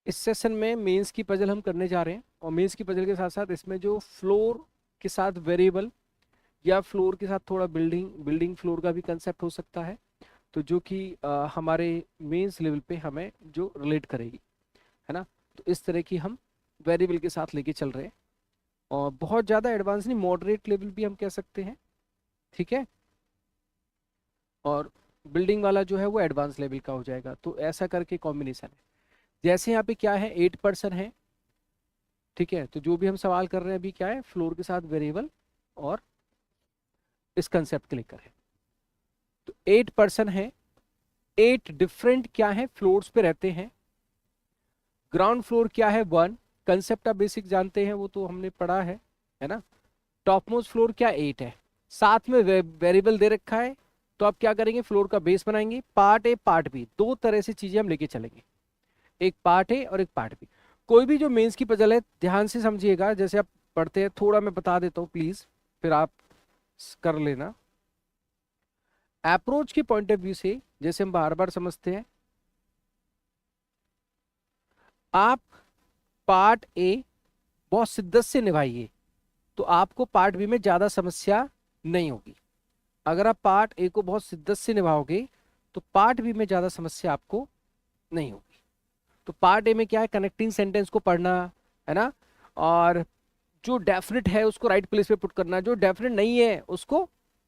इस सेशन में मेंस की पजल हम करने जा रहे हैं, और मेंस की पजल के साथ साथ इसमें जो फ्लोर के साथ वेरिएबल या फ्लोर के साथ थोड़ा बिल्डिंग फ्लोर का भी कंसेप्ट हो सकता है, तो जो कि हमारे मेंस लेवल पे हमें जो रिलेट करेगी, है ना। तो इस तरह की हम वेरिएबल के साथ लेके चल रहे हैं, और बहुत ज़्यादा एडवांस नहीं, मॉडरेट लेवल भी हम कह सकते हैं, ठीक है। और बिल्डिंग वाला जो है वो एडवांस लेवल का हो जाएगा, तो ऐसा करके कॉम्बिनेशन है। जैसे यहाँ पे क्या है, 8% है, ठीक है। तो जो भी हम सवाल कर रहे हैं अभी क्या है, फ्लोर के साथ वेरिएबल और इस कंसेप्ट के लेकर है। तो 8% है, 8 डिफरेंट क्या है फ्लोर्स पे रहते हैं। ग्राउंड फ्लोर क्या है, 1, कंसेप्ट आप बेसिक जानते हैं, वो तो हमने पढ़ा है ना। टॉप मोस्ट फ्लोर क्या, 8 है, साथ में वेरिएबल दे रखा है। तो आप क्या करेंगे, फ्लोर का बेस बनाएंगे, पार्ट ए पार्ट बी, दो तरह से चीजें हम लेके चलेंगे, एक पार्ट ए और एक पार्ट बी। कोई भी जो मेंस की पजल है ध्यान से समझिएगा, जैसे आप पढ़ते हैं, थोड़ा मैं बता देता हूँ प्लीज, फिर आप कर लेना। अप्रोच के पॉइंट ऑफ व्यू से जैसे हम बार बार समझते हैं, आप पार्ट ए बहुत शिद्दत से निभाइए तो आपको पार्ट बी में ज्यादा समस्या नहीं होगी। अगर आप पार्ट ए को बहुत शिद्दत से निभाओगे तो पार्ट बी में ज्यादा समस्या आपको नहीं होगी। तो पार्ट ए में क्या है, कनेक्टिंग सेंटेंस को पढ़ना, है ना, और जो डेफिनेट है उसको राइट प्लेस पे पुट करना, जो डेफिनेट नहीं है उसको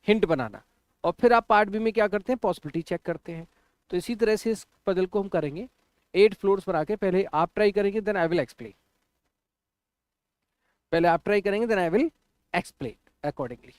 हिंट बनाना, और फिर आप पार्ट बी में क्या करते हैं, पॉसिबिलिटी चेक करते हैं। तो इसी तरह से इस पजल को हम करेंगे 8 फ्लोर्स पर आके। पहले आप ट्राई करेंगे, देन आई विल एक्सप्लेन। पहले आप ट्राई करेंगे, then I will explain accordingly.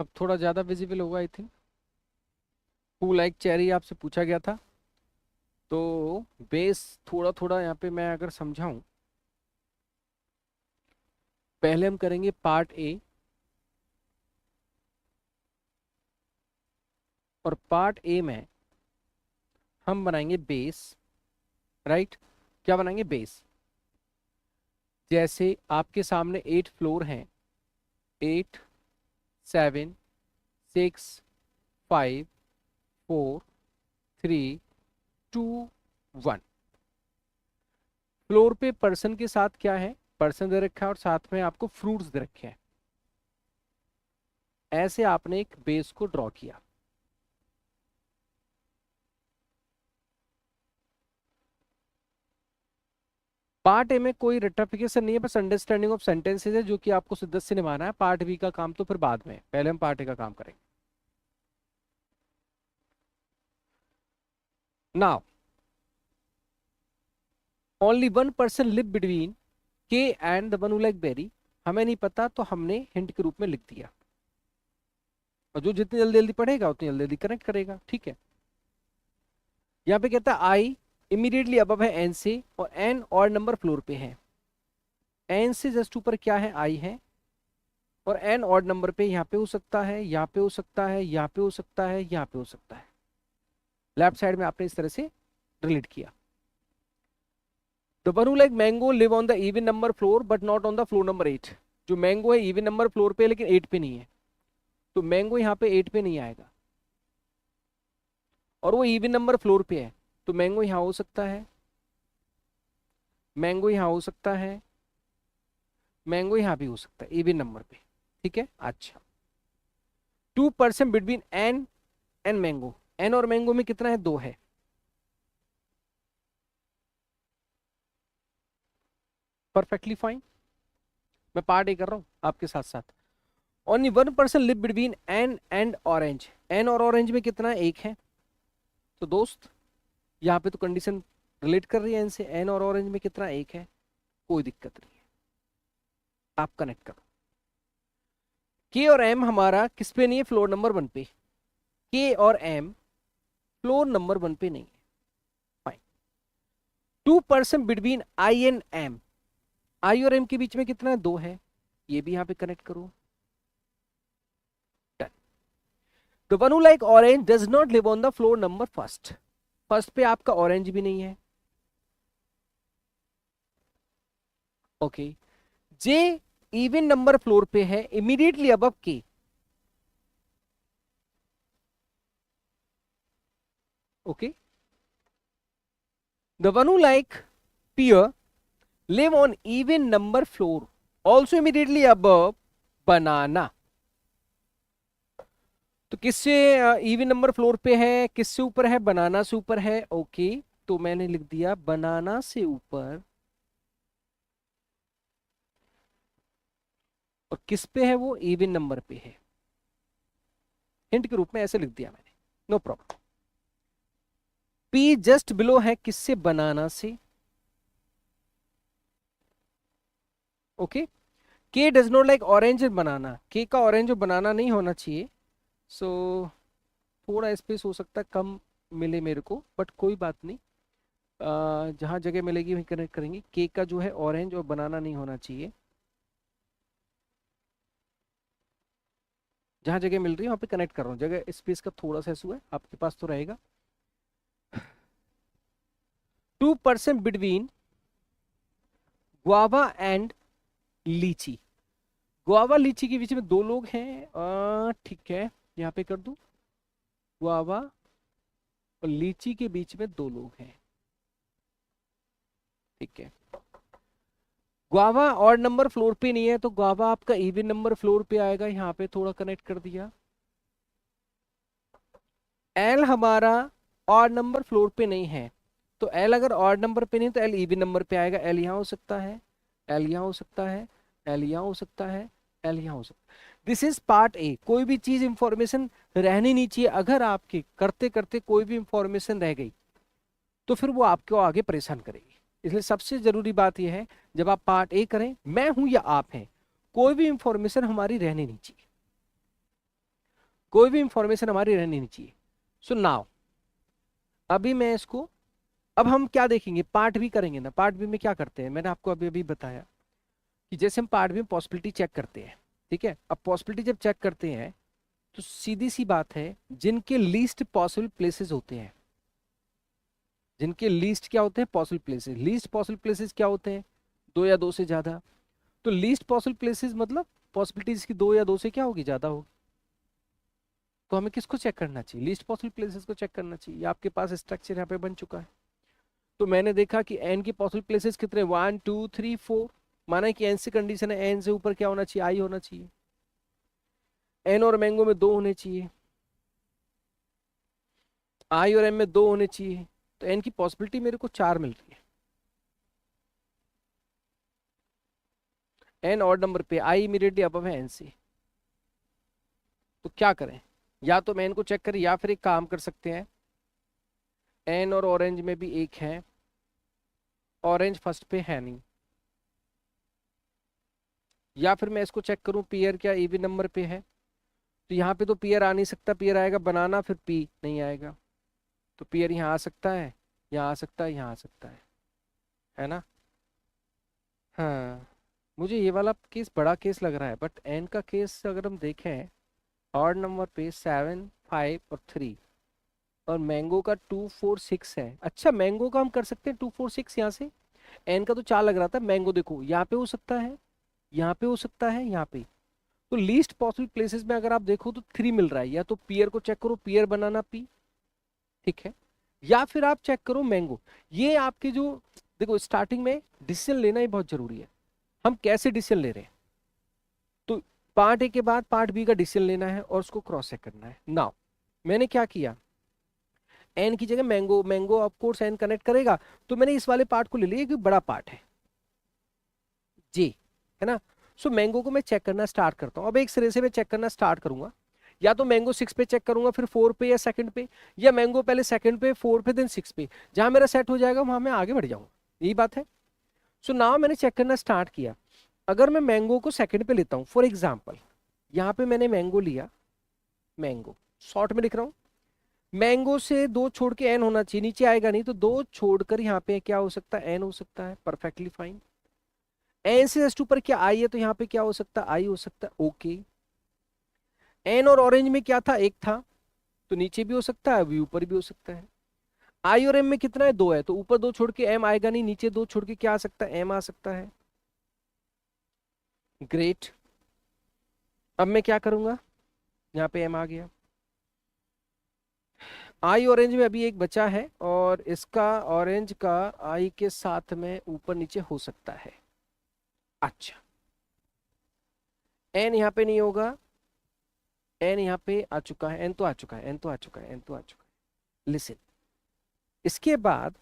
अब थोड़ा ज्यादा विजिबल होगा I think. Who like cherry आपसे पूछा गया था, तो बेस थोड़ा थोड़ा यहाँ पे मैं अगर समझाऊं, पहले हम करेंगे पार्ट ए, और पार्ट ए में हम बनाएंगे बेस, राइट। क्या बनाएंगे, बेस। जैसे आपके सामने 8 फ्लोर हैं, 8, 7, 6, 5, 4, 3, 2, 1। फ्लोर पे पर्सन के साथ क्या है, पर्सन दे रखा है और साथ में आपको फ्रूट्स दे रखे हैं। ऐसे आपने एक बेस को ड्रॉ किया। पार्ट ए में कोई रेक्टिफिकेशन नहीं है, बस अंडरस्टैंडिंग ऑफ सेंटेंसेस है, जो कि आपको शिद्दत से निभाना है। पार्ट बी का काम तो फिर बाद में, पहले हम पार्ट ए का काम करेंगे। Now only 1% live between K and the one who like berry. हमें नहीं पता तो हमने हिंट के रूप में लिख दिया, और जो जितनी जल्दी जल्दी पढ़ेगा उतनी जल्दी जल्दी कनेक्ट करेगा, ठीक है। यहाँ पे कहता है आई इमीडिएटली अबव है एन से, और एन और नंबर फ्लोर पे है। एन से जस्ट ऊपर क्या है, आई है, और एन ऑड नंबर पे यहाँ पे हो सकता है, यहाँ पे हो सकता है, यहाँ पे हो सकता है, यहाँ पे हो सकता है। लेफ्ट साइड में आपने इस तरह से रिलेट किया। The one who like mango live on the even number floor but not on the floor number 8। जो मैंगो है इवन नंबर फ्लोर पे है लेकिन 8 पे नहीं है, तो मैंगो यहाँ पे 8 पे नहीं आएगा, और वो इवन नंबर फ्लोर पे है, तो मैंगो यहाँ हो सकता है, मैंगो यहाँ हो सकता है, मैंगो यहाँ भी हो सकता है इवन नंबर पे, ठीक है। अच्छा, 2% between N and mango. N और मैंगो में कितना है, 2 है। Perfectly fine. मैं पार्ट ए कर रहा हूं आपके साथ साथ। Only 1% live between N and orange. N और ऑरेंज में कितना एक है, तो दोस्त यहाँ पे तो कंडीशन रिलेट कर रही है एन से, एन और ऑरेंज में कितना एक है, कोई दिक्कत नहीं है, आप कनेक्ट करो। के और एम हमारा किस पे नहीं है, फ्लोर नंबर 1 पे, के और एम फ्लोर नंबर 1 पे नहीं है, fine. 2% between I and M, I और एम के बीच में कितना है, 2 है, ये भी यहाँ पे कनेक्ट करो। The one who like orange does not live on the floor number first. First पे आपका ऑरेंज भी नहीं है, ओके। जे इवन नंबर फ्लोर पे है, इमीडिएटली अबव के, okay. The one who like pear live on even number floor, also immediately above banana. तो किससे इवन नंबर फ्लोर पे है, किससे ऊपर है, बनाना से ऊपर है, ओके। तो मैंने लिख दिया बनाना से ऊपर, और किस पे है वो, इवन नंबर पे है, हिंट के रूप में ऐसे लिख दिया मैंने, no problem. P just below है किससे, बनाना से, okay. K does not like orange and banana, K का ऑरेंज और बनाना नहीं होना चाहिए, सो थोड़ा स्पेस हो सकता है कम मिले मेरे को, बट कोई बात नहीं, जहां जगह मिलेगी वहीं कनेक्ट करेंगे। के का जो है ऑरेंज और बनाना नहीं होना चाहिए, जहां जगह मिल रही है वहां पे कनेक्ट कर रहा हूँ, जगह स्पेस का थोड़ा सा इशू है, आपके पास तो रहेगा। 2% बिटवीन गुआवा एंड लीची, गुआवा लीची के बीच में 2 लोग हैं, ठीक है, यहाँ पे कर दूं, गुआवा और लीची के बीच में 2 लोग हैं, ठीक है। गुआवा और नंबर फ्लोर पे नहीं है, तो गुआवा आपका इवन नंबर फ्लोर पे आएगा, यहाँ पे थोड़ा कनेक्ट कर दिया। एल हमारा और नंबर फ्लोर पे नहीं है, तो एल अगर और नंबर पे नहीं तो एल इवन नंबर पे आएगा, एल यहाँ हो सकता है, एल यहाँ हो सकता है, एल यहाँ हो सकता है, एल यहाँ हो सकता है। This is part A. कोई भी चीज इंफॉर्मेशन रहनी नहीं चाहिए, अगर आपके करते करते कोई भी इंफॉर्मेशन रह गई तो फिर वो आपको आगे परेशान करेगी। इसलिए सबसे जरूरी बात यह है, जब आप पार्ट ए करें, मैं हूं या आप हैं, कोई भी इंफॉर्मेशन हमारी रहनी नहीं चाहिए, कोई भी इंफॉर्मेशन हमारी रहनी नहीं चाहिए। सो नाउ अभी मैं इसको, अब हम क्या देखेंगे, पार्ट बी करेंगे ना। पार्ट बी में क्या करते हैं, मैंने आपको अभी अभी बताया कि जैसे हम पार्ट बी में पॉसिबिलिटी चेक करते हैं, ठीक है। अब पॉसिबिलिटी जब चेक करते हैं तो सीधी सी बात है, जिनके लीस्ट पॉसिबल प्लेसेस होते हैं, जिनके लीस्ट क्या होते हैं, possible places, least possible places क्या होते हैं, 2 या 2 से ज्यादा। तो लीस्ट पॉसिबल प्लेसेस मतलब पॉसिबिलिटीज की 2 या 2 से क्या होगी, ज्यादा होगी। तो हमें किसको चेक करना चाहिए, लीस्ट पॉसिबल प्लेसेस को चेक करना चाहिए। आपके पास स्ट्रक्चर यहाँ पे बन चुका है, तो मैंने देखा कि एन की पॉसिबल प्लेसेस कितने, 1 2 3 4, माना कि एन से कंडीशन है, एन से ऊपर क्या होना चाहिए, आई होना चाहिए। एन और मैंगो में 2 होने चाहिए, आई और एम में 2 होने चाहिए, तो एन की पॉसिबिलिटी मेरे को 4 मिल रही है। एन ऑड नंबर पे, आई इमीडिएटली अबव है एन से, तो क्या करें, या तो मैं एन को चेक करें, या फिर एक काम कर सकते हैं, एन और ऑरेंज में भी 1 है, ऑरेंज फर्स्ट पे है नहीं, या फिर मैं इसको चेक करूं पीयर क्या इवन नंबर पे है, तो यहाँ पे तो पीयर आ नहीं सकता, पीयर आएगा बनाना, फिर पी नहीं आएगा, तो पीयर यहाँ आ सकता है, यहाँ आ सकता है, यहाँ आ सकता है ना। हाँ, मुझे ये वाला केस बड़ा केस लग रहा है, बट एन का केस अगर हम देखें, ऑड नंबर पे 7 5 और 3, और मैंगो का 2 4 6 है। अच्छा, मैंगो का हम कर सकते हैं 2 4 6 यहाँ से, एन का तो 4 लग रहा था, मैंगो देखो यहाँ पे हो सकता है, यहाँ पे हो सकता है, यहाँ पे। तो लीस्ट पॉसिबल प्लेसेस में अगर आप देखो तो 3 मिल रहा है, या तो पियर को चेक करो, पियर बनाना पी, ठीक है, या फिर आप चेक करो मैंगो। ये आपके जो, देखो स्टार्टिंग में डिसीजन लेना ही बहुत जरूरी है, हम कैसे डिसीजन ले रहे हैं। तो पार्ट ए के बाद पार्ट बी का डिसीजन लेना है और उसको क्रॉस चेक करना है। नाउ मैंने क्या किया, एन की जगह mango, mango of course N connect करेगा, तो मैंने इस वाले पार्ट को ले लिया, क्योंकि बड़ा पार्ट है जी, है ना। सो मैंगो को मैं चेक करना स्टार्ट करता हूँ। अब एक सिरे से मैं चेक करना स्टार्ट करूंगा, या तो मैंगो 6 पे चेक करूंगा फिर 4 पे या सेकंड पे, या मैंगो पहले सेकंड पे 4 पे देन 6 पे, जहां मेरा सेट हो जाएगा वहां मैं आगे बढ़ जाऊंगा। यही बात है। सो नाउ मैंने चेक करना स्टार्ट किया। अगर मैं मैंगो को सेकंड पे लेता हूँ, फॉर एग्जाम्पल यहाँ पे मैंने मैंगो लिया, मैंगो शॉर्ट में लिख रहा हूँ, मैंगो से दो छोड़ के एन होना चाहिए, नीचे आएगा नहीं, तो दो छोड़कर यहाँ पे क्या हो सकता है, एन हो सकता है, परफेक्टली फाइन। एन से जस्ट ऊपर क्या आई है, तो यहाँ पे क्या हो सकता है, आई हो सकता है, ओके। एन और ऑरेंज में क्या था, एक था, तो नीचे भी हो सकता है, अभी ऊपर भी हो सकता है। आई और एम में कितना है, दो है, तो ऊपर दो छोड़ के एम आएगा नहीं, नीचे दो छोड़ के क्या आ सकता है, एम आ सकता है। ग्रेट। अब मैं क्या करूंगा, यहाँ पे एम आ गया। आई ऑरेंज में अभी एक बचा है, और इसका ऑरेंज का आई के साथ में ऊपर नीचे हो सकता है। अच्छा, एन यहाँ पे नहीं होगा, एन यहाँ पे आ चुका है, एन तो आ चुका है, एन तो आ चुका है, एन तो आ चुका है। लिसन, इसके बाद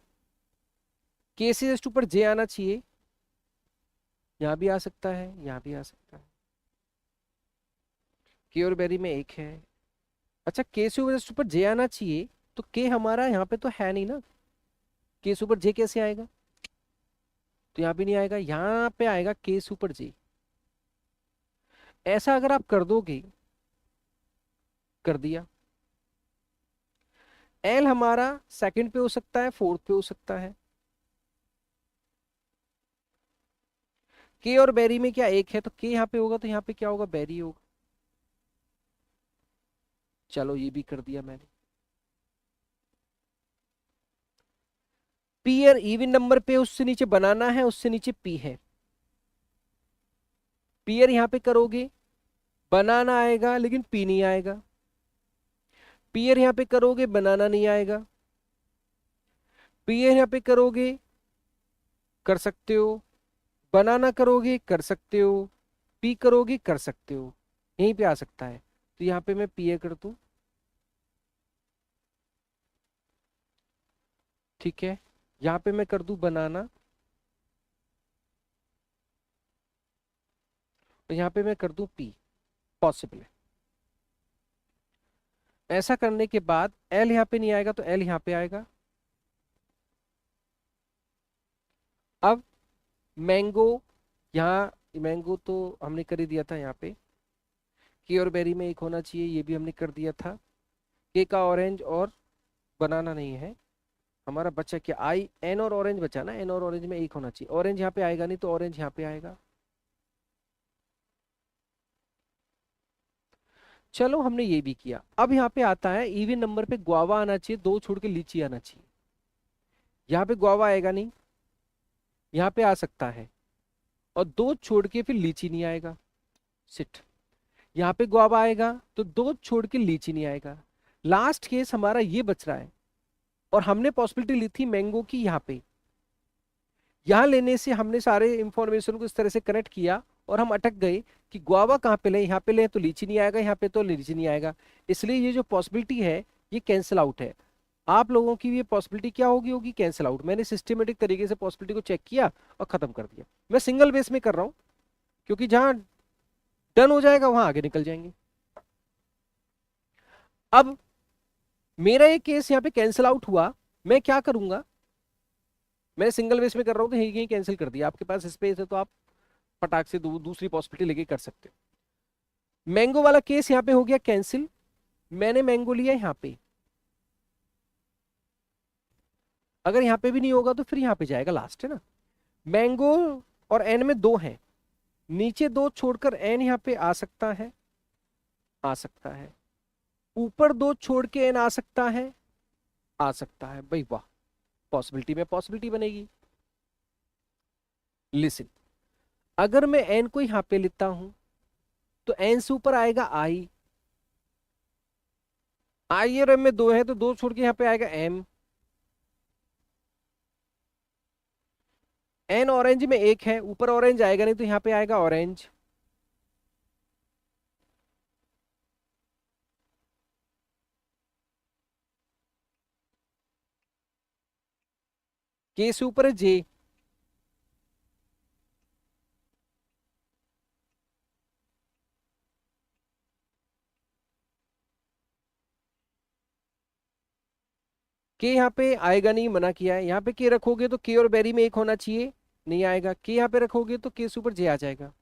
के से जस्ट ऊपर जे आना चाहिए, यहाँ भी आ सकता है, यहाँ भी आ सकता है। के और बेरी में एक है। अच्छा, के से जस्ट ऊपर जे आना चाहिए, तो के हमारा यहाँ पे तो है नहीं ना, के से ऊपर जे कैसे आएगा, तो यहाँ भी नहीं आएगा, यहाँ पे आएगा के से ऊपर जे। ऐसा अगर आप कर दोगे, कर दिया। एल हमारा सेकंड पे हो सकता है, फोर्थ पे हो सकता है। के और बेरी में क्या एक है, तो के यहाँ पे होगा, तो यहाँ पे क्या होगा, बेरी होगा। चलो ये भी कर दिया मैंने। पी और इवन नंबर पे उससे नीचे बनाना है, उससे नीचे पी है। पीयर यहाँ पे करोगे, बनाना आएगा लेकिन पी नहीं आएगा। पीयर यहाँ पे करोगे, बनाना नहीं आएगा। पीयर यहाँ पे करोगे, कर सकते हो। बनाना करोगे, कर सकते हो। पी करोगे, कर सकते हो। यहीं पे आ सकता है, तो यहाँ पे मैं पीए कर दूं, ठीक है। यहाँ पे मैं कर दूं बनाना, और यहाँ पे मैं कर दूं पी, पॉसिबल है। ऐसा करने के बाद एल यहाँ पे नहीं आएगा, तो एल यहाँ पे आएगा। अब मैंगो, यहाँ मैंगो तो हमने कर ही दिया था, यहाँ पे के और बेरी में एक होना चाहिए, ये भी हमने कर दिया था। के का ऑरेंज और बनाना नहीं है, हमारा बचा क्या, आई, एन और ऑरेंज बचा ना, एन और ऑरेंज में एक होना चाहिए। ऑरेंज यहाँ पे आएगा नहीं, तो ऑरेंज यहाँ पे आएगा। चलो हमने ये भी किया। अब यहाँ पे आता है इवन नंबर पे ग्वावा आना चाहिए, दो छोड़ के लीची आना चाहिए। यहाँ पे ग्वावा आएगा नहीं, यहाँ पे आ सकता है, और दो छोड़ के फिर लीची नहीं आएगा, सिट। यहाँ पे ग्वावा आएगा, तो दो छोड़ के लीची नहीं आएगा। लास्ट केस हमारा ये बच रहा है, और हमने पॉसिबिलिटी ली थी मैंगो की यहाँ पे। यहाँ लेने से हमने सारे इंफॉर्मेशन को इस तरह से कनेक्ट किया, और हम अटक गए कि गुआवा कहाँ पे ले, यहाँ पे ले तो लीची नहीं आएगा, यहाँ पे तो लीची नहीं आएगा। इसलिए ये जो पॉसिबिलिटी है ये कैंसिल आउट है। आप लोगों की ये पॉसिबिलिटी क्या होगी, होगी कैंसिल आउट। मैंने सिस्टमेटिक तरीके से पॉसिबिलिटी को चेक किया और खत्म कर दिया। मैं सिंगल बेस में कर रहा हूँ, क्योंकि जहां डन हो जाएगा वहां आगे निकल जाएंगे। अब मेरा ये केस यहाँ पे कैंसिल आउट हुआ, मैं क्या करूंगा, मैं सिंगल बेस में कर रहा हूँ, तो यही कैंसिल कर दिया। आपके पास स्पेस है तो आप फटाक से दूसरी पॉसिबिलिटी लेके कर सकते हो। मैंगो वाला केस यहाँ पे हो गया कैंसिल। मैंने मैंगो लिया यहाँ पे, अगर यहाँ पे भी नहीं होगा तो फिर यहाँ पे जाएगा, लास्ट है ना। मैंगो और एन में दो हैं, नीचे दो छोड़कर एन यहाँ पे आ सकता है, आ सकता है। ऊपर दो छोड़ के एन आ सकता है, आ सकता है। भाई वाह, पॉसिबिलिटी में पॉसिबिलिटी बनेगी। लिसन, अगर मैं एन को यहाँ पे लेता हूं, तो एन से ऊपर आएगा आई, आई और एम में दो है, तो दो छोड़ के यहाँ पे आएगा एम। एन ऑरेंज में एक है, ऊपर ऑरेंज आएगा नहीं, तो यहाँ पे आएगा ऑरेंज। के से ऊपर है जे, के यहाँ पे आएगा नहीं, मना किया है। यहाँ पे के रखोगे तो के और बेरी में एक होना चाहिए, नहीं आएगा। के यहाँ पे रखोगे तो के से ऊपर जे आ जाएगा।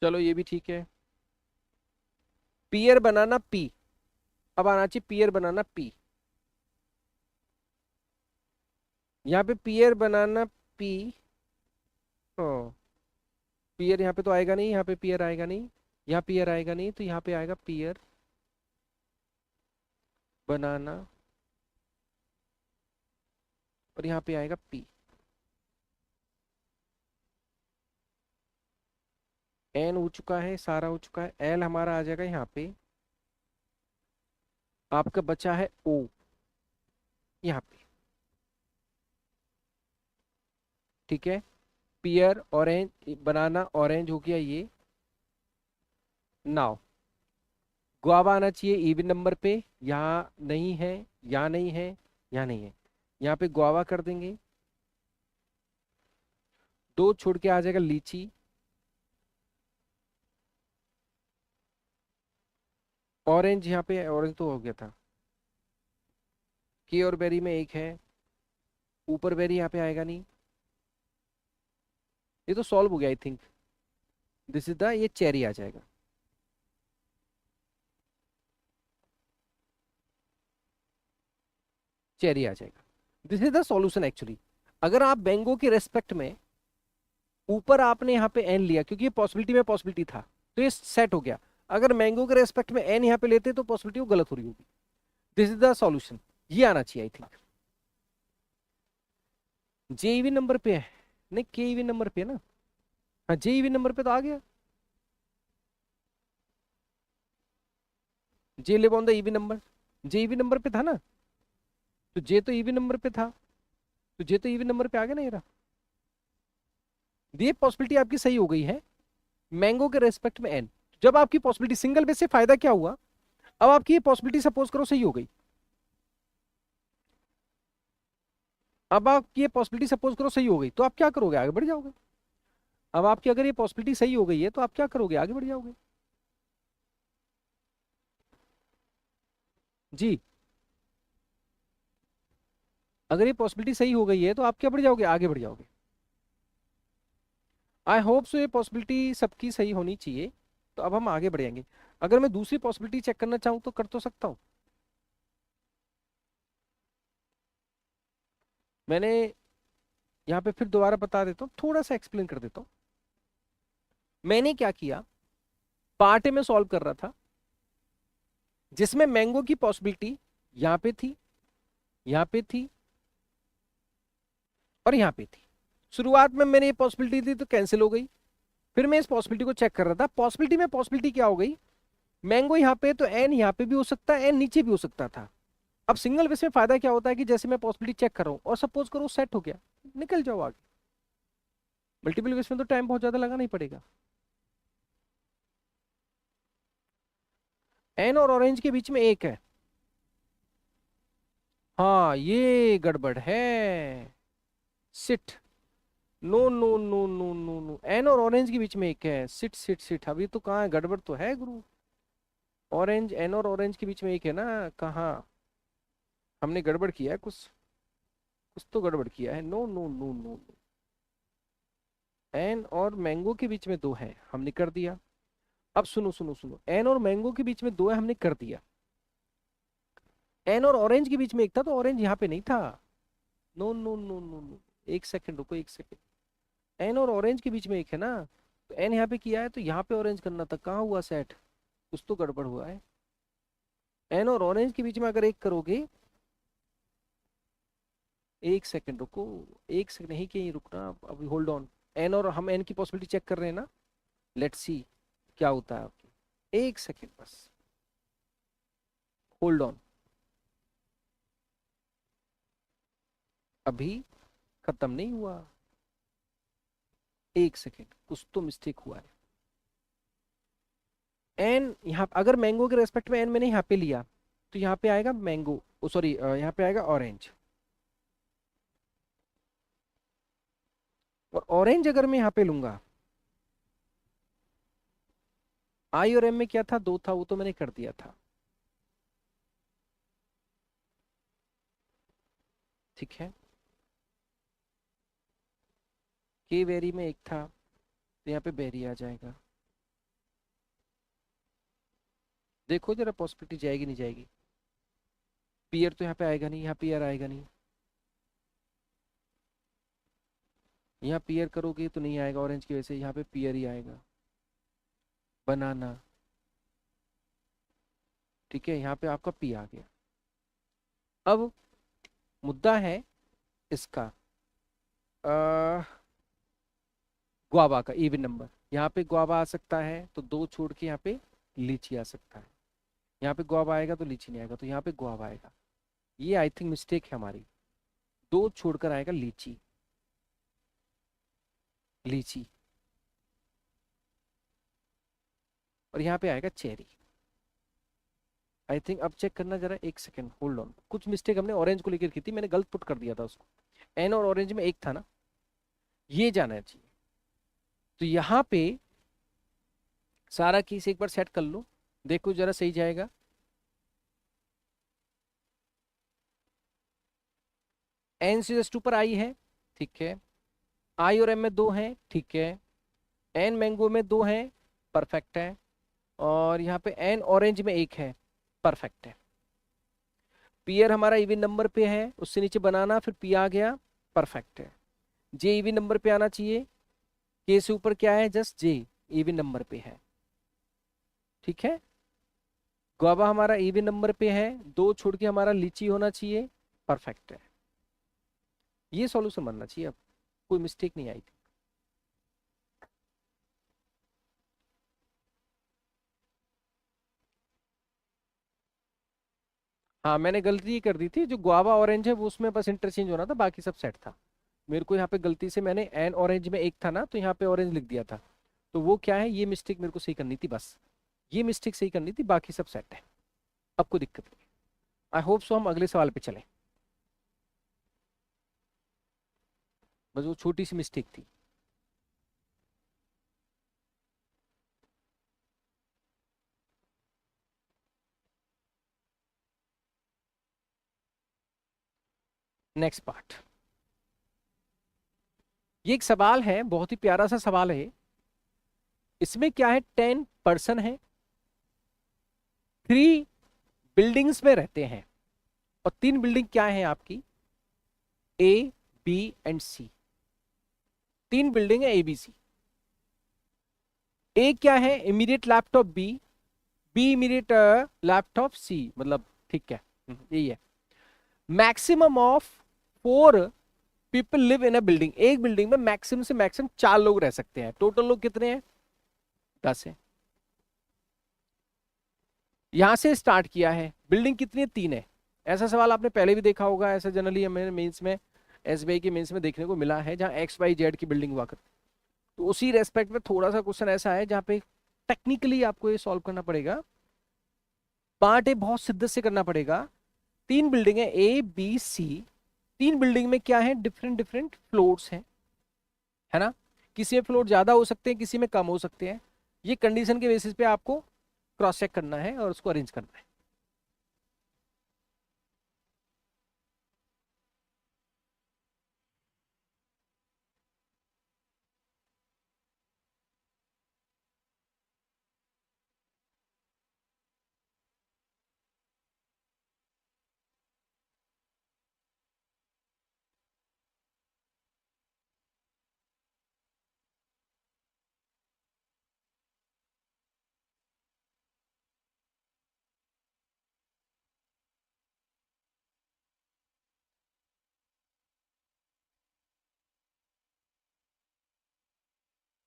चलो ये भी ठीक है। पियर बनाना पी, अब आना चाहिए पियर बनाना पी। यहाँ पे पियर बनाना पी। हाँ, पियर यहाँ पे तो आएगा नहीं, यहाँ पे पियर आएगा नहीं, यहाँ पियर आएगा नहीं, तो यहाँ पे आएगा पियर बनाना, और यहाँ पे आएगा पी। एन हो चुका है, सारा हो चुका है। एल हमारा आ जाएगा यहाँ पे, आपका बचा है ओ यहाँ पे। ठीक है, पियर ऑरेंज बनाना ऑरेंज हो गया ये। नाउ गुआवा आना चाहिए इवन नंबर पे, यहाँ नहीं है, यहाँ नहीं है, यहाँ नहीं है। यहाँ पे गुआवा कर देंगे, दो छोड़ के आ जाएगा लीची। ऑरेंज यहाँ पे, ऑरेंज तो हो गया था। के और बेरी में एक है, ऊपर बेरी यहाँ पे आएगा नहीं। ये तो सॉल्व हो गया I think. This is the, ये चेरी आ जाएगा। चेरी आ जाएगा। This is the solution actually. अगर आप मैंगो के रेस्पेक्ट में ऊपर आपने यहाँ पे एन लिया, क्योंकि ये पॉसिबिलिटी में पॉसिबिलिटी था, तो ये सेट हो गया। अगर मैंगो के रेस्पेक्ट में एन यहाँ पे लेते तो पॉसिबिलिटी वो गलत हो रही होगी। दिस इज द सॉल्यूशन, ये आना चाहिए I think. J even number पे है, नहीं के इवन नंबर पे है ना। हाँ जे इवन नंबर पे तो आ गया। J live on the even number, J even number पे था ना, तो जे तो इवन नंबर पे था, तो जे तो इवन नंबर पे आ गया ना ये रहा। ये पॉसिबिलिटी आपकी सही हो गई है, मैंगो के रेस्पेक्ट में एन। जब आपकी पॉसिबिलिटी सिंगल बेस से फायदा क्या हुआ, अब आपकी ये पॉसिबिलिटी सपोज करो सही हो गई। अब आपकी ये पॉसिबिलिटी सपोज करो सही हो गई, तो आप क्या करोगे, आगे बढ़ जाओगे। अब आपकी अगर ये पॉसिबिलिटी सही हो गई है तो आप क्या करोगे, आगे बढ़ जाओगे। जी, अगर ये पॉसिबिलिटी सही हो गई है तो आप क्या बढ़ जाओगे, आगे बढ़ जाओगे। आई होप सो ये पॉसिबिलिटी सबकी सही होनी चाहिए, तो अब हम आगे बढ़ेंगे। अगर मैं दूसरी पॉसिबिलिटी चेक करना चाहूँ तो कर तो सकता हूँ। मैंने यहाँ पे फिर दोबारा बता देता हूँ, थोड़ा सा एक्सप्लेन कर देता हूँ। मैंने क्या किया, पार्ट ए में सॉल्व कर रहा था, जिसमें मैंगो की पॉसिबिलिटी यहाँ पे थी, यहाँ पे थी, और यहाँ पे थी। शुरुआत में मैंने ये पॉसिबिलिटी दी तो कैंसिल हो गई। फिर मैं इस पॉसिबिलिटी को चेक कर रहा था, पॉसिबिलिटी में पॉसिबिलिटी क्या हो गई, मैंगो यहाँ पे तो एन यहाँ पे भी हो सकता है, एन नीचे भी हो सकता था। अब सिंगल बेस में फायदा क्या होता है कि जैसे मैं पॉसिबिलिटी चेक कर रहा हूँ और सपोज करो सेट हो गया, निकल जाओ आगे। मल्टीपल बेस में तो टाइम बहुत ज्यादा लगाना ही पड़ेगा। एन और ऑरेंज के बीच में एक है, हाँ ये गड़बड़ है। Sit, no no no no no no, N और ऑरेंज के बीच में एक है, सिट सिट सिट, अभी तो कहाँ है, गड़बड़ तो है गुरु। ऑरेंज, एन और ऑरेंज के बीच में एक है ना, कहाँ हमने गड़बड़ किया है कुछ, कुछ तो गड़बड़ किया है। No no no no, N और मैंगो के बीच में दो है, हमने कर दिया। अब सुनो सुनो सुनो, एन और मैंगो के बीच में दो है, हमने कर दिया। एन और ऑरेंज के बीच में एक था, तो ऑरेंज यहाँ पे नहीं था। No no no no no, एक सेकंड रुको, एक सेकंड। एन और ऑरेंज के बीच में एक है ना, तो एन यहाँ पे किया है तो यहाँ पे ऑरेंज करना था, कहाँ हुआ सेट, कुछ तो गड़बड़ हुआ है। एन और ऑरेंज के बीच में अगर एक करोगे, एक सेकंड रुको, एक सेकंड नहीं, कहीं रुकना अभी, होल्ड ऑन। एन और हम एन की पॉसिबिलिटी चेक कर रहे हैं ना, लेट्स सी क्या होता है आपकी, एक सेकंड बस, होल्ड ऑन। अभी खत्म नहीं हुआ, एक सेकंड, कुछ तो मिस्टेक हुआ है। एन यहाँ अगर मैंगो के रेस्पेक्ट में एन मैंने यहाँ पे लिया, तो यहाँ पे आएगा मैंगो, सॉरी यहाँ पे आएगा ऑरेंज। और ऑरेंज अगर मैं यहाँ पे लूंगा, आई और एम में क्या था, 2 था, वो तो मैंने कर दिया था। ठीक है, के वेरी में 1 था, तो यहाँ पे बेरी आ जाएगा। देखो जरा पॉसिबिलिटी जाएगी नहीं जाएगी। पियर तो यहाँ पे आएगा नहीं, यहाँ पियर आएगा नहीं, यहाँ पियर करोगे तो नहीं आएगा, ऑरेंज की वजह से यहाँ पे पियर ही आएगा। बनाना, ठीक है, यहाँ पे आपका पी आ गया। अब मुद्दा है इसका ग्वावा का इवन नंबर। यहाँ पे ग्वावा आ सकता है, तो 2 छोड़ के यहाँ पे लीची आ सकता है। यहाँ पे ग्वावा आएगा तो लीची नहीं आएगा, तो यहाँ पे ग्वावा आएगा। ये आई थिंक मिस्टेक है हमारी। 2 छोड़कर आएगा लीची, लीची, और यहाँ पे आएगा चेरी। आई थिंक अब चेक करना जरा, 1 सेकेंड होल्ड ऑन। कुछ मिस्टेक हमने ऑरेंज को लेकर की थी, मैंने गलत पुट कर दिया था उसको। एन और ऑरेंज में 1 था ना, ये जाना चाहिए। तो यहाँ पे सारा कीस एक बार सेट कर लो, देखो जरा सही जाएगा। एन सीएस टू पर आई है, ठीक है। आई और एम में 2 हैं, ठीक है। एन मैंगो में 2 हैं, परफेक्ट है। और यहाँ पे एन ऑरेंज में 1 है, परफेक्ट है। पियर हमारा इवन नंबर पे है, उससे नीचे बनाना, फिर पी आ गया, परफेक्ट है। जे इवन नंबर पे आना चाहिए, के से ऊपर क्या है, जस्ट जे इवन नंबर पे है, ठीक है। गुआवा हमारा इवन नंबर पे है, 2 छोड़ के हमारा लीची होना चाहिए, परफेक्ट है। ये सॉल्यूशन बनना चाहिए, अब कोई मिस्टेक नहीं आई थी। हाँ मैंने गलती ही कर दी थी, जो गुआवा ऑरेंज है वो उसमें बस इंटरचेंज होना था, बाकी सब सेट था। मेरे को यहाँ पे गलती से मैंने एन ऑरेंज में 1 था ना, तो यहाँ पे ऑरेंज लिख दिया था। तो वो क्या है, ये मिस्टेक मेरे को सही करनी थी बस, ये मिस्टेक सही करनी थी, बाकी सब सेट है। अब कोई दिक्कत नहीं। आई होप सो हम अगले सवाल पे चलें। बस वो छोटी सी मिस्टेक थी। नेक्स्ट पार्ट, ये एक सवाल है, बहुत ही प्यारा सा सवाल है। इसमें क्या है, 10 पर्सन है, 3 बिल्डिंग्स में रहते हैं, और 3 बिल्डिंग क्या है आपकी, A, B and C. 3 building है, ए बी सी। ए क्या है, immediate laptop B, B immediate laptop C, मतलब ठीक है, यही है। Maximum of 4 people live in a building, एक बिल्डिंग में मैक्सिमम से मैक्सिमम 4 लोग रह सकते हैं। टोटल लोग कितने हैं, 10 है। यहां से स्टार्ट किया है, बिल्डिंग कितनी है, 3 है। ऐसा सवाल आपने पहले भी देखा होगा, ऐसा जनरली हमें मेंस में, एसबीआई के मेंस में देखने को मिला है, जहां एक्स वाई जेड की बिल्डिंग हुआ करती। तो उसी रेस्पेक्ट में थोड़ा सा क्वेश्चन ऐसा है जहां पे टेक्निकली आपको ये सॉल्व करना पड़ेगा, पार्ट ए बहुत शिद्दत से करना पड़ेगा। 3 बिल्डिंग है, ए बी सी। 3 बिल्डिंग में क्या है, डिफरेंट डिफरेंट फ्लोर्स हैं, है ना। किसी में फ्लोर ज्यादा हो सकते हैं, किसी में कम हो सकते हैं। ये कंडीशन के बेसिस पे आपको क्रॉस चेक करना है और उसको अरेंज करना है।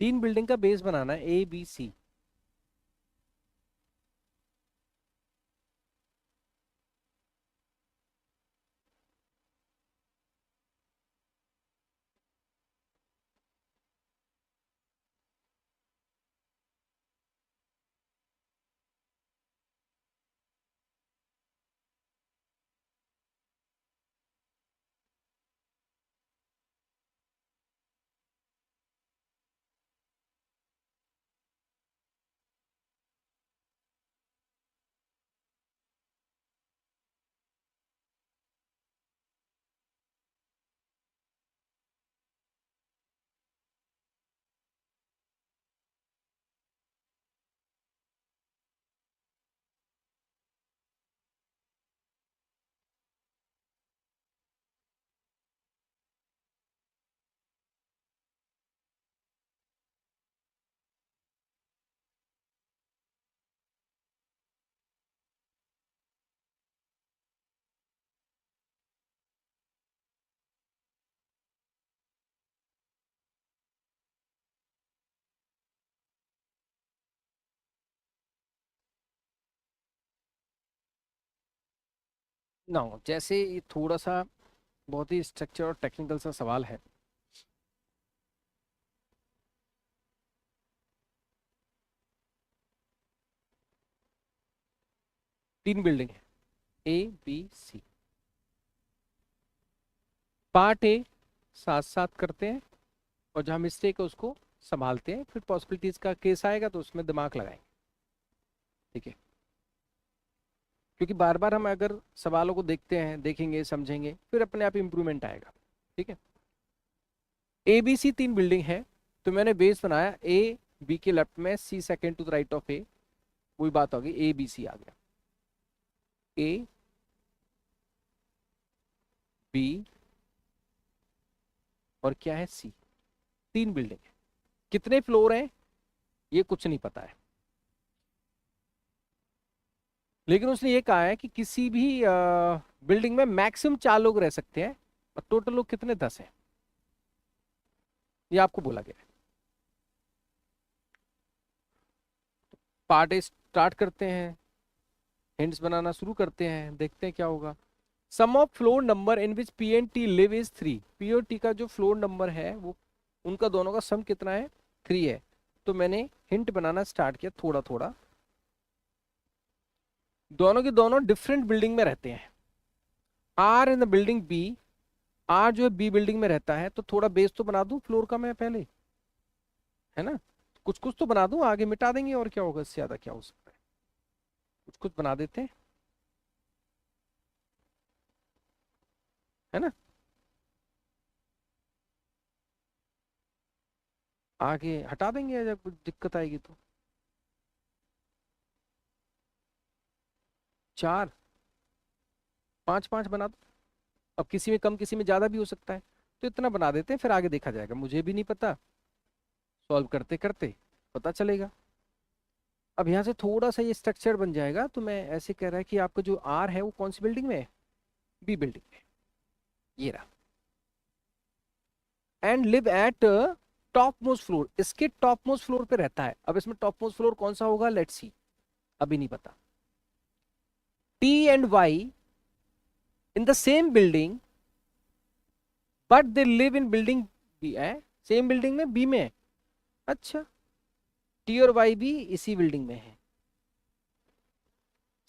3 बिल्डिंग का बेस बनाना है, ए बी सी। ना जैसे ये थोड़ा सा बहुत ही स्ट्रक्चर और टेक्निकल सा सवाल है। तीन बिल्डिंग है, A B C। Part A साथ साथ करते हैं और जहाँ मिस्टेक है उसको संभालते हैं, फिर पॉसिबिलिटीज का केस आएगा तो उसमें दिमाग लगाएंगे। ठीक है, क्योंकि बार बार हम अगर सवालों को देखते हैं, देखेंगे, समझेंगे, फिर अपने आप इम्प्रूवमेंट आएगा। ठीक है, ABC तीन बिल्डिंग है, तो मैंने बेस बनाया A B के लेफ्ट में, C second to the right of A। वही बात होगी, ABC आ गया, A B और क्या है C। तीन बिल्डिंग है, कितने फ्लोर हैं ये कुछ नहीं पता है, लेकिन उसने ये कहा है कि किसी भी बिल्डिंग में मैक्सिमम 4 लोग रह सकते हैं और टोटल लोग कितने, 10 हैं, ये आपको बोला गया है। पार्ट ए स्टार्ट करते हैं, हिंट्स बनाना शुरू करते हैं, देखते हैं क्या होगा। Sum of floor number in which P and T live is 3। P और T का जो फ्लोर नंबर है वो, उनका दोनों का सम कितना है, 3 है। तो मैंने हिंट बनाना स्टार्ट किया थोड़ा थोड़ा। दोनों के दोनों डिफरेंट बिल्डिंग में रहते हैं। R in the building B, R जो है बी बिल्डिंग में रहता है, तो थोड़ा बेस तो बना दूं फ्लोर का मैं पहले, है ना। कुछ कुछ तो बना दूं, आगे मिटा देंगे और क्या होगा, इससे ज्यादा क्या हो सकता है। कुछ कुछ बना देते हैं, है ना। आगे हटा देंगे जब कुछ दिक्कत आएगी तो। 4 5 5 बना दो। अब किसी में कम किसी में ज्यादा भी हो सकता है, तो इतना बना देते हैं, फिर आगे देखा जाएगा। मुझे भी नहीं पता, सॉल्व करते करते पता चलेगा। अब यहाँ से थोड़ा सा ये स्ट्रक्चर बन जाएगा, तो मैं ऐसे कह रहा है कि आपका जो आर है वो कौन सी बिल्डिंग में है, बी बिल्डिंग में, ये रहा। And live at top most floor, इसके टॉप मोस्ट फ्लोर पे रहता है। अब इसमें टॉप मोस्ट फ्लोर कौन सा होगा, लेट्स सी, अभी नहीं पता। T and Y in the same building but they live in building B है, सेम बिल्डिंग में B में है। अच्छा, T और Y भी इसी बिल्डिंग में है।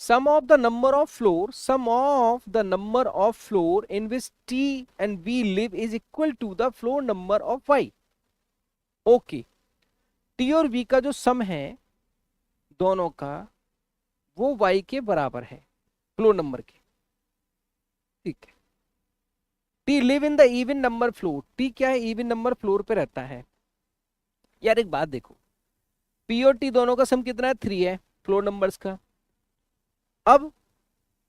sum of the number of floor, sum of the number of floor in which T and B live is equal to the floor number of Y। Okay, T और B का जो सम है दोनों का, वो Y के बराबर है, फ्लोर नंबर के। ठीक है, T live in the even number floor, T क्या है, इवन नंबर फ्लोर पे रहता है। यार एक बात देखो, P और T दोनों का सम कितना है, 3 है फ्लोर नंबर्स का। अब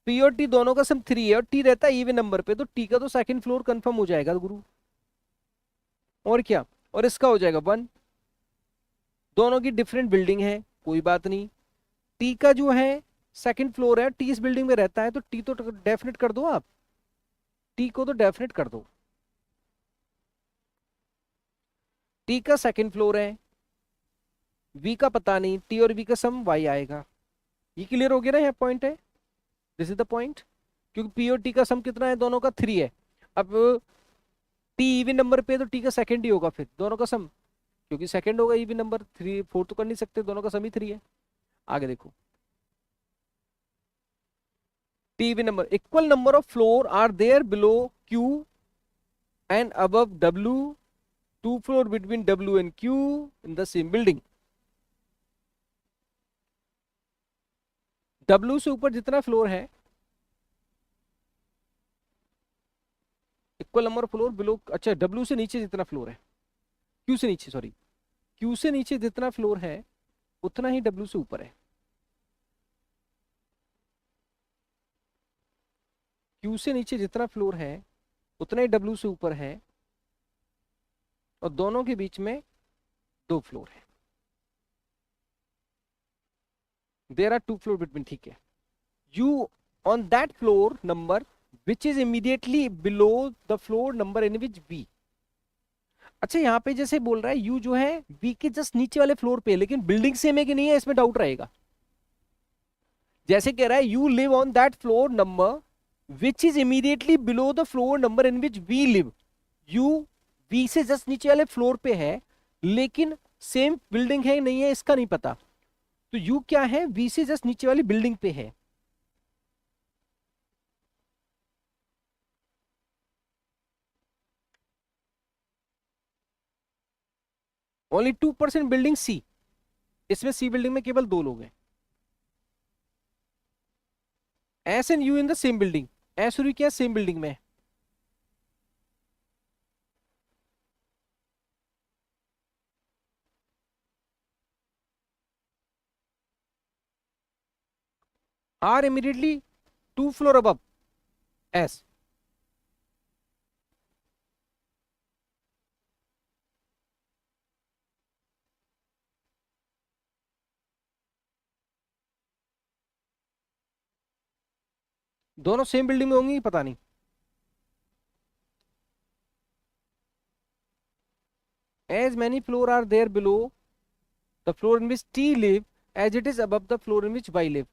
P और T दोनों का सम 3 है और T रहता है इवन नंबर पे, तो T का तो सेकंड फ्लोर कंफर्म हो जाएगा गुरु, और क्या, और इसका हो जाएगा 1। दोनों की डिफरेंट बिल्डिंग है, कोई बात नहीं। T का जो है सेकंड फ्लोर है, T इस बिल्डिंग में रहता है, तो T तो डेफिनेट कर दो आप, T को तो डेफिनेट कर दो। T का सेकंड फ्लोर है, V का पता नहीं, T और V का सम Y आएगा। ये क्लियर हो गया ना, यह पॉइंट है, दिस इज द पॉइंट। क्योंकि P और T का सम कितना है, दोनों का 3 है। अब T इवन नंबर पे, तो T का सेकंड ही होगा फिर दोनों का सम, क्योंकि सेकंड होगा इवन नंबर, 3 4 तो कर नहीं सकते, दोनों का सम ही 3 है। आगे देखो, T even number, equal number of floor are there below Q and above W, 2 floor between W and Q in the same building। W से ऊपर जितना फ्लोर है, इक्वल नंबर फ्लोर बिलो, अच्छा W से नीचे जितना फ्लोर है, Q से नीचे, सॉरी, Q से नीचे जितना फ्लोर है उतना ही W से ऊपर है। Q से नीचे जितना फ्लोर है उतना ही W से ऊपर है, और दोनों के बीच में 2 फ्लोर है। देयर आर 2 फ्लोर बिटवीन, ठीक है। You on that floor number which is immediately below the floor number in which B। अच्छा, यहाँ पे जैसे बोल रहा है U जो है B के जस्ट नीचे वाले फ्लोर पे, लेकिन बिल्डिंग सेम है कि नहीं है इसमें डाउट रहेगा। जैसे कह रहा है U live on that floor number which is immediately below the floor number in which V live. U V से जस्ट नीचे वाले फ्लोर पे है, लेकिन सेम बिल्डिंग है नहीं है इसका नहीं पता। तो यू क्या है, वी से जस्ट नीचे वाली बिल्डिंग पे है। ओनली 2% बिल्डिंग सी, इसमें सी बिल्डिंग में केवल 2 लोग हैं। S and U in the same building, S और यू क्या सेम बिल्डिंग में है। R immediately 2 floor above S. दोनों सेम बिल्डिंग में होंगी पता नहीं। As many floor are there below the floor in which T live as it is above the floor in which Y live.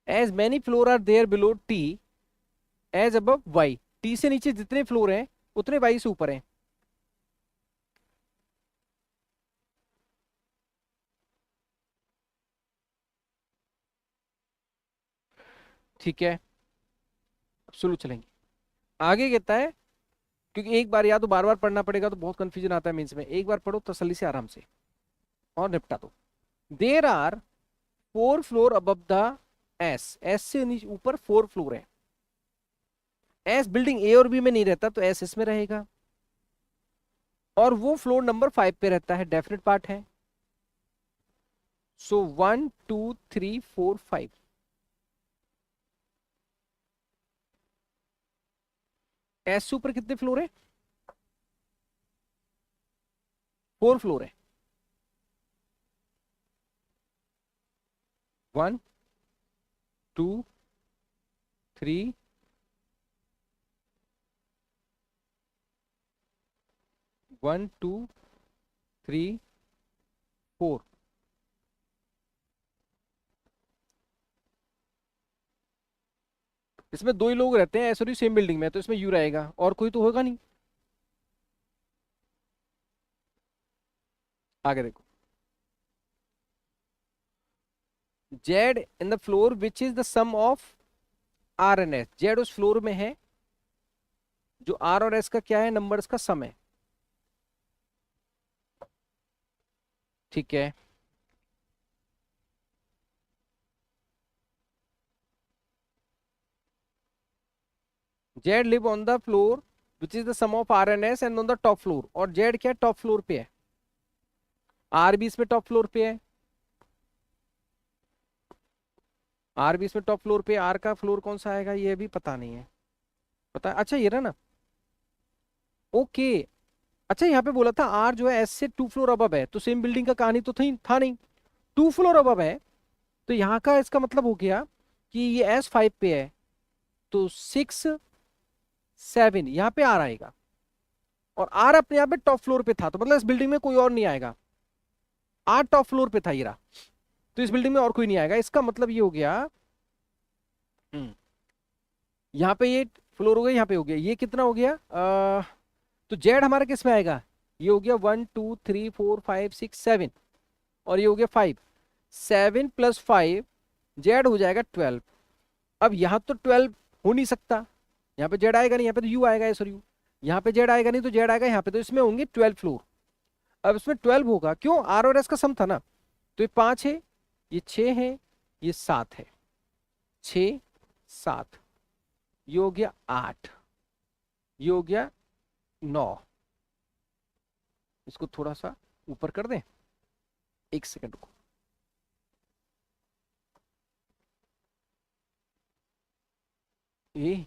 As many floor are there below T as above Y, T से नीचे जितने floor हैं उतने Y से ऊपर हैं। ठीक है, सुनो चलेंगे आगे। कहता है, क्योंकि एक बार या तो बार बार पढ़ना पड़ेगा तो बहुत कंफ्यूजन आता है मीन्स में, एक बार पढ़ो तसल्ली से आराम से और निपटा दो। There are 4 floor above the S, S से नीचे ऊपर 4 फ्लोर है। एस बिल्डिंग ए और बी में नहीं रहता तो एस इसमें रहेगा, और वो फ्लोर नंबर 5 पे रहता है, डेफिनेट पार्ट है। सो 1 2 3 4 5। एस से ऊपर कितने फ्लोर है, 4 फ्लोर है। 1 2 3 1 2 3 4। इसमें 2 ही लोग रहते हैं सॉरी सेम बिल्डिंग में, तो इसमें यू रहेगा और कोई तो होगा नहीं। आगे देखो, Z in the floor which is the sum of R and S. Z उस फ्लोर में है जो आर और एस का क्या है, नंबर्स का सम है। ठीक है, Z live on the floor which is the sum of R and S and on the top floor. और जेड क्या टॉप फ्लोर पे है, आर भी इसमें टॉप फ्लोर पे है, आर भी इसमें टॉप फ्लोर पे। आर का फ्लोर कौन सा आएगा ये भी पता नहीं है, पता है? अच्छा ये रहा ना, ओके। अच्छा यहाँ पे बोला था आर जो है एस से 2 फ्लोर अबव है, तो सेम बिल्डिंग का कहानी तो था नहीं, 2 फ्लोर अबव है। तो यहाँ का इसका मतलब हो गया कि ये एस 5 पे है, तो 6 7 यहाँ पे आर आएगा, और आर अपने यहाँ पे टॉप फ्लोर पे था, तो मतलब इस बिल्डिंग में कोई और नहीं आएगा। आर टॉप फ्लोर पे था ये रहा, तो इस बिल्डिंग में और कोई नहीं आएगा। इसका मतलब ये हो गया, यहाँ पे ये फ्लोर हो गया, यहाँ पे हो गया, ये कितना हो गया तो जेड हमारा किस में आएगा, ये हो गया 1 2 3 4 5 6 7, और ये हो गया 5। 7 + 5 जेड हो जाएगा 12। अब यहाँ तो 12 हो नहीं सकता, यहाँ पे जेड आएगा नहीं, यहाँ पे तो यू आएगा, सॉरी यू, यहाँ पे जेड आएगा नहीं तो जेड आएगा यहाँ पे, तो इसमें होंगे 12 फ्लोर। अब इसमें 12 होगा, क्यों, आर और एस का सम था ना। तो ये 5 है, ये 6 है, ये 7 है, 6 7, ये हो गया 8, ये हो गया 9। इसको थोड़ा सा ऊपर कर दें, एक सेकंड रुको। ए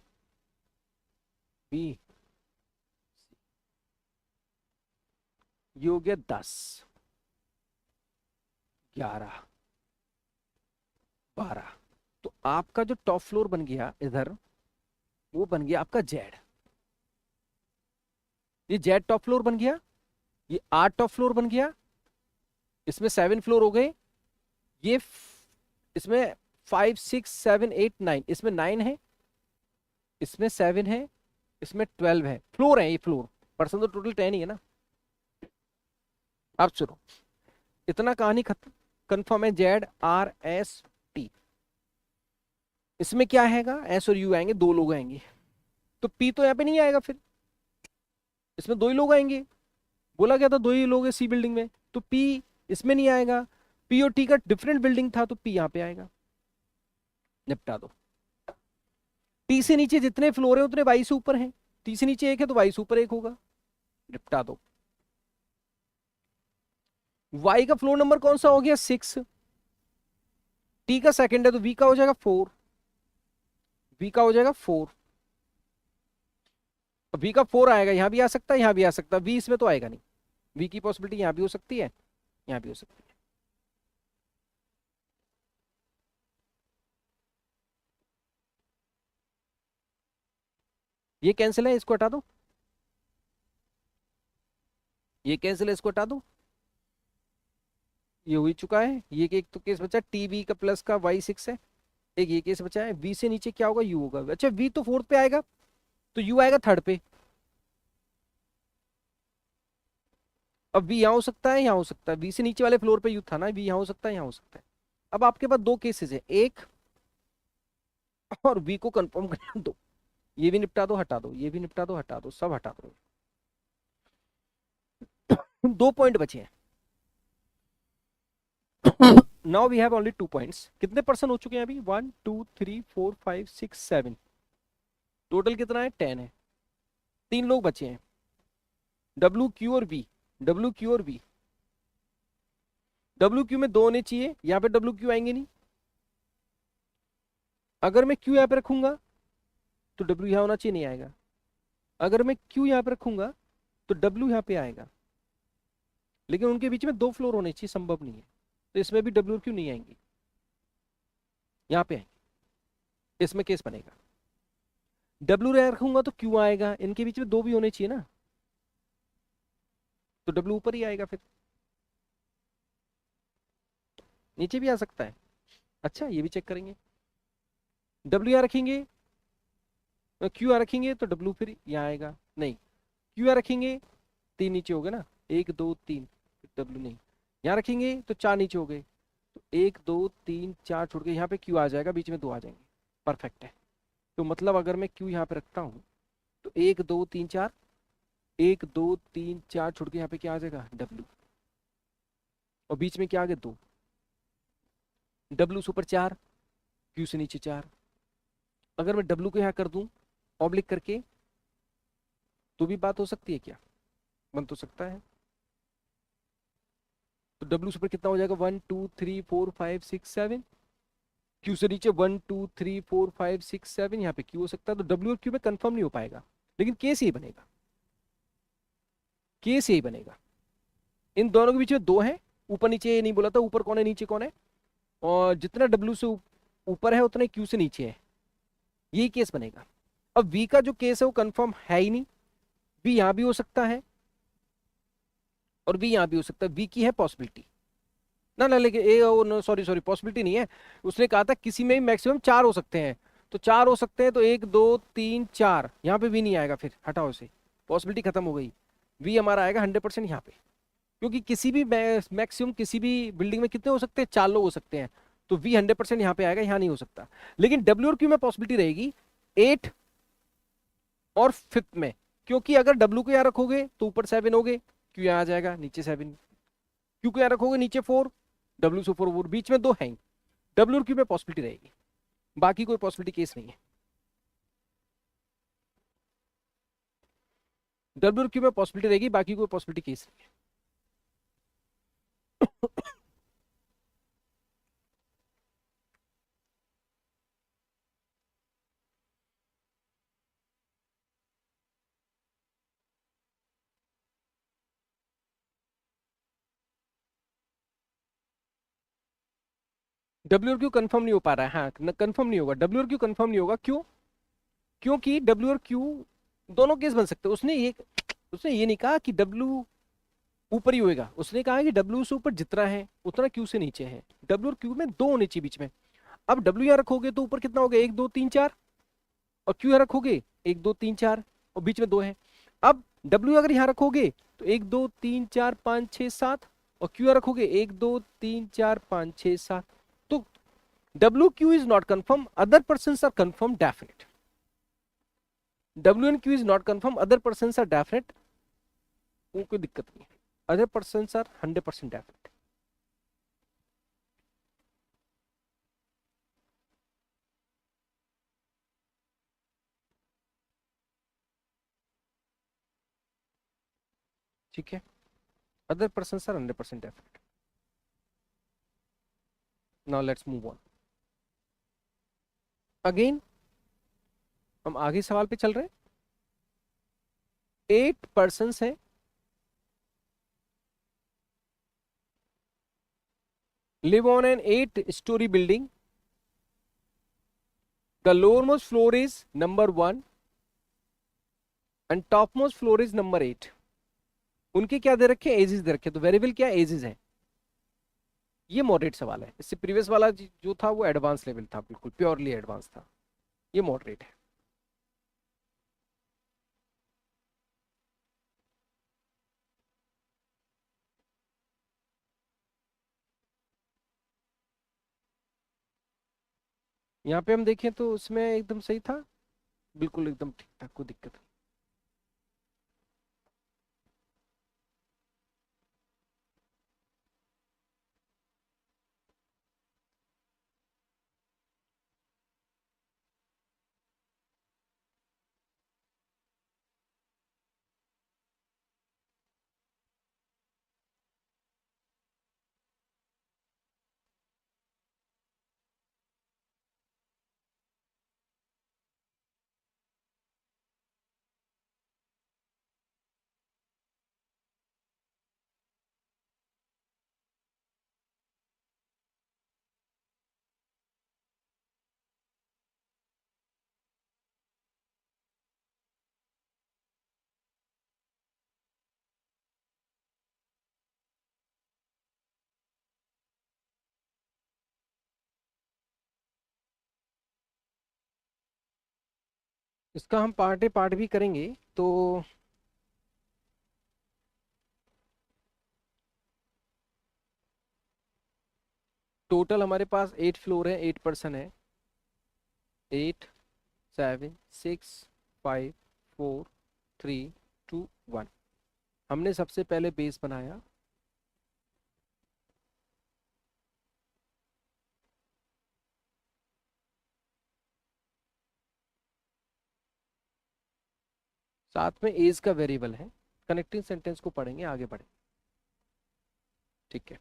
बी, ये हो गया 10 11 12। तो आपका जो टॉप फ्लोर बन गया इधर, वो बन गया आपका जेड। ये जेड टॉप फ्लोर बन गया, ये 8 टॉप फ्लोर बन गया, इसमें 7 फ्लोर हो गए, ये इसमें 5 6 7 8 9, इसमें 9 है, इसमें 7 है, इसमें 12 है, फ्लोर है ये, फ्लोर। पर्सन तो टोटल 10 ही है ना। अब सुनो, इतना कहानी खत्म। कंफर्म है ZRST। इसमें क्या आएगा, एस और यू आएंगे, दो लोग आएंगे। तो पी तो यहाँ पे नहीं आएगा, फिर इसमें दो ही लोग आएंगे। बोला गया था दो ही लोग है सी बिल्डिंग में, तो पी इसमें नहीं आएगा। पी और टी का डिफरेंट बिल्डिंग था, तो पी यहाँ पे आएगा। निपटा दो। टी से नीचे जितने फ्लोर है उतने वाई से ऊपर हैं। टी से नीचे एक है तो वाई से ऊपर एक होगा। निपटा दो। वाई का फ्लोर नंबर कौन सा हो गया, 6। टी का सेकंड है तो वी का हो जाएगा 4। वी का हो जाएगा 4। वी का 4 आएगा, यहां भी आ सकता है, यहां भी आ सकता है। वी इसमें तो आएगा नहीं। वी की पॉसिबिलिटी यहां भी हो सकती है, यहां भी हो सकती है। ये कैंसिल है, इसको हटा दो। ये कैंसिल है, इसको हटा दो। ये हो ही चुका है। ये एक तो केस बचा टीवी का प्लस का y6 है। एक ये केस बचा है। वी से नीचे क्या होगा, यू होगा। अच्छा वी तो फोर्थ पे आएगा, तो यू आएगा थर्ड पे। अब वी यहाँ हो सकता है, यहाँ हो सकता है। वी से नीचे वाले फ्लोर पे यू था ना, वी यहाँ हो सकता है, यहाँ हो सकता है। अब आपके पास दो केसेस है, एक और वी को कंफर्म करना दो। ये भी निपटा दो, हटा दो। ये भी निपटा दो, हटा दो। सब हटा दो। दो पॉइंट बचे हैं। Now we have only 2 points. कितने पर्सन हो चुके हैं अभी, 1 2 3 4 5 6 7, टोटल कितना है, 10 है। 3 लोग बचे हैं, डब्ल्यू क्यू और वी। डब्ल्यू क्यू और वी, डब्ल्यू क्यू में दो होने चाहिए, यहां पे डब्ल्यू क्यू आएंगे नहीं। अगर मैं क्यू यहां पे रखूंगा तो डब्ल्यू यहां होना चाहिए, नहीं आएगा। अगर मैं क्यू यहां पे रखूंगा तो डब्ल्यू यहां पे आएगा। लेकिन उनके बीच में दो फ्लोर होने चाहिए, संभव नहीं है। तो इसमें भी डब्ल्यू क्यू नहीं आएंगे, यहां पे आएंगे। इसमें केस बनेगा डब्ल्यू रखूंगा तो क्यू आएगा, इनके बीच में दो भी होने चाहिए ना, तो डब्ल्यू ऊपर ही आएगा। फिर नीचे भी आ सकता है। अच्छा ये भी चेक करेंगे। डब्ल्यू यहाँ रखेंगे, क्यू यहाँ रखेंगे तो डब्ल्यू फिर यहाँ आएगा। नहीं, क्यू यहाँ रखेंगे, 3 नीचे हो गए ना, 1 2 3, डब्ल्यू नहीं। यहाँ रखेंगे तो 4 नीचे हो गए, तो 1 2 3 4 छोड़ के यहाँ पे क्यू आ जाएगा, बीच में 2 आ जाएंगे। परफेक्ट है। तो मतलब अगर मैं क्यू यहाँ पे रखता हूँ तो 1 2 3 4, 1 2 3 4 छोड़ के यहाँ पे क्या आ जाएगा, डब्ल्यू। और बीच में क्या आ गया, 2। डब्ल्यू से ऊपर 4, क्यू से नीचे 4। अगर मैं डब्ल्यू को यहाँ कर दूं ऑब्लिक करके, तो भी बात हो सकती है क्या, बन तो सकता है। तो डब्ल्यू से ऊपर कितना हो जाएगा, 1 2 3 4 5 6 7। क्यू से नीचे 1 2 3 4 5 6 7, यहाँ पे क्यू हो सकता है। तो डब्ल्यू और क्यू में कंफर्म नहीं हो पाएगा, लेकिन केस यही बनेगा। केस यही बनेगा। इन दोनों के बीच में 2 है, ऊपर नीचे ये नहीं बोला था, ऊपर कौन है नीचे कौन है। और जितना डब्ल्यू से ऊपर है उतना क्यू से नीचे है, यही केस बनेगा। अब वी का जो केस है वो कंफर्म है ही नहीं। वी यहां भी हो सकता है और वी यहां भी हो सकता है, वी की है पॉसिबिलिटी ना ना, लेकिन ए सॉरी सॉरी पॉसिबिलिटी नहीं है। उसने कहा था किसी में भी मैक्सिमम 4 हो सकते हैं, तो 4 हो सकते हैं, तो 1 2 3 4, यहाँ पे वी नहीं आएगा। फिर हटाओ इसे, पॉसिबिलिटी खत्म हो गई। वी हमारा आएगा 100% यहाँ पे, क्योंकि किसी भी मैक्सिमम किसी भी बिल्डिंग में कितने हो सकते हैं, 4 लोग हो सकते हैं। तो वी 100% यहाँ पे आएगा, यहाँ नहीं हो सकता। लेकिन डब्ल्यू और क्यू में पॉसिबिलिटी रहेगी 8 और 5th में, क्योंकि अगर डब्ल्यू को यहाँ रखोगे तो ऊपर 7 हो गए, क्यू यहाँ आ जाएगा, नीचे 7। क्यू को यहाँ रखोगे नीचे 4, डब्ल्यू से 4, बीच में 2 है। डब्ल्यू और क्यू में पॉसिबिलिटी रहेगी, बाकी कोई पॉसिबिलिटी केस नहीं है। डब्ल्यू और क्यू में पॉसिबिलिटी रहेगी, बाकी कोई पॉसिबिलिटी केस नहीं है। डब्ल्यू और क्यू कंफर्म नहीं हो पा रहा है, हाँ कंफर्म नहीं होगा। डब्ल्यू और क्यू कंफर्म नहीं होगा, क्यों, क्योंकि डब्ल्यू और क्यू दोनों केस बन सकते हैं। उसने ये नहीं कहा कि डब्ल्यू ऊपर ही होएगा, उसने कहा कि डब्ल्यू से ऊपर जितना है उतना क्यू से नीचे है। डब्ल्यू और क्यू में 2 होने चाहिए बीच में। अब डब्ल्यू यहाँ रखोगे तो ऊपर कितना हो गया, 1 2 3 4, और क्यू यहाँ रखोगे 1 2 3 4, और बीच में 2 है। अब डब्ल्यू अगर यहाँ रखोगे तो 1 2 3 4 5 6 7, और क्यू यहाँ रखोगे 1 2 3 4 5 6 7। तो W Q is not confirm, other person are confirm definite. W and Q is not confirm, other person are definite, कोई दिक्कत नहीं है। Other person are 100% definite. ठीक है, other person are 100% definite. Now let's move on again. हम आगे सवाल पे चल रहे हैं। 8 पर्सन है, live on an 8-story building. The lowermost floor is number 1 and topmost floor is number 8. उनके क्या दे रखे, एजेस दे रखे, तो वेरिएबल क्या एजेस है। ये मॉडरेट सवाल है, इससे प्रीवियस वाला जो था वो एडवांस लेवल था, बिल्कुल प्योरली एडवांस था। ये मॉडरेट है। यहाँ पे हम देखें तो उसमें एकदम सही था, बिल्कुल एकदम ठीक ठाक, कोई दिक्कत नहीं। इसका हम पार्ट ए पार्ट भी करेंगे। तो टोटल हमारे पास 8 फ्लोर है, 8 पर्सन है। 8 7 6 5 4 3 2 1। हमने सबसे पहले बेस बनाया, साथ में एज का वेरिएबल है। कनेक्टिंग सेंटेंस को पढ़ेंगे, आगे बढ़े। ठीक है।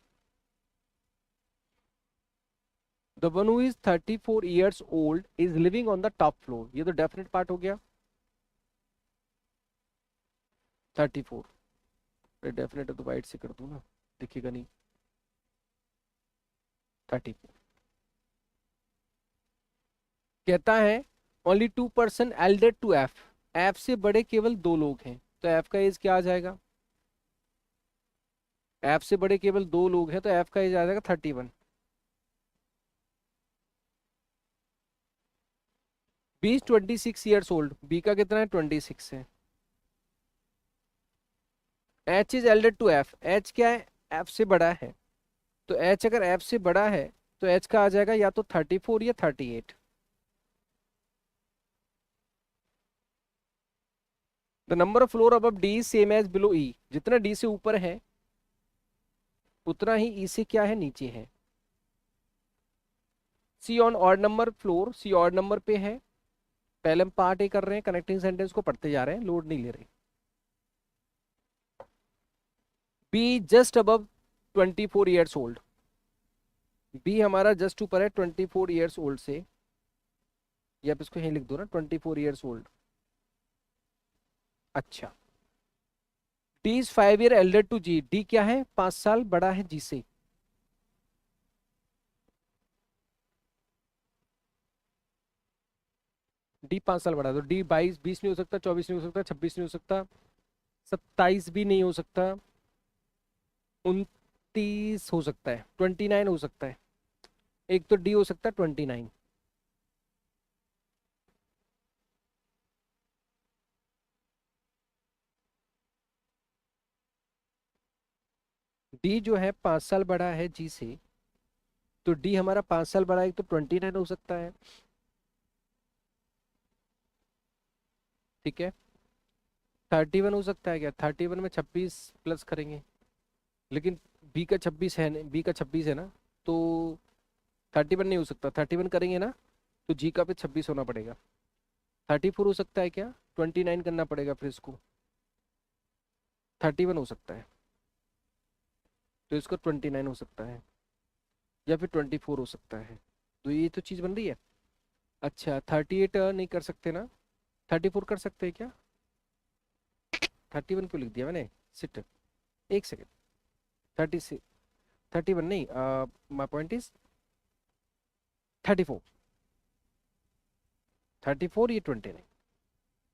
The one who is 34 years old is living on the top floor, ये तो डेफिनेट पार्ट हो गया। 34 डेफिनेट है तो वाइट से कर दूं ना, दिखेगा नहीं। 34 कहता है only 2 person elder to F, F से बड़े केवल 2 लोग हैं, तो एफ का एज क्या आ जाएगा। एफ से बड़े केवल 2 लोग हैं तो एफ का एज आ जाएगा 31। B is 26 years old, B का कितना है 26 है। H is elder to F, H क्या है, एफ से बड़ा है, तो एच अगर एफ से बड़ा है तो एच का आ जाएगा या तो 34 या 38। द नंबर ऑफ फ्लोर अब डी सेम एज बिलो ई, जितना डी से ऊपर है उतना ही ई से क्या है, नीचे है। C on odd number floor, C odd number पे है। पहले हम पार्ट ए कर रहे हैं, कनेक्टिंग सेंटेंस को पढ़ते जा रहे हैं, लोड नहीं ले रहे। B just above 24 years old, B हमारा जस्ट ऊपर है 24 years old से, या आप इसको यहीं लिख दो ना 24 years old। अच्छा, D is 5 year elder to G, D क्या है 5 साल बड़ा है जी से। डी 5 साल बड़ा है तो डी 22 20 नहीं हो सकता, 24 नहीं हो सकता, 26 नहीं हो सकता, 27 भी नहीं हो सकता, 29 हो सकता है, 29 हो सकता है। एक तो डी हो सकता है 29। डी जो है 5 साल बड़ा है जी से, तो डी हमारा 5 साल बड़ा है, तो 29 हो सकता है। ठीक है। 31 हो सकता है क्या? 31 में 26 प्लस करेंगे, लेकिन बी का 26 है, बी का 26 है ना, तो 31 नहीं हो सकता। 31 करेंगे ना, तो जी का पे 26 होना पड़ेगा। 34 हो सकता है क्या? 29 करना पड़ेगा फिर इसको। 31 हो सकता है, तो इसको 29 हो सकता है, या फिर 24 हो सकता है। तो ये तो चीज़ बन रही है। अच्छा, 38 नहीं कर सकते ना? 34 कर सकते हैं क्या? 31 क्यों लिख दिया मैंने? सिट, एक सेकेंड। 36, 31 नहीं, माई पॉइंट इज 34। 34, ये 29,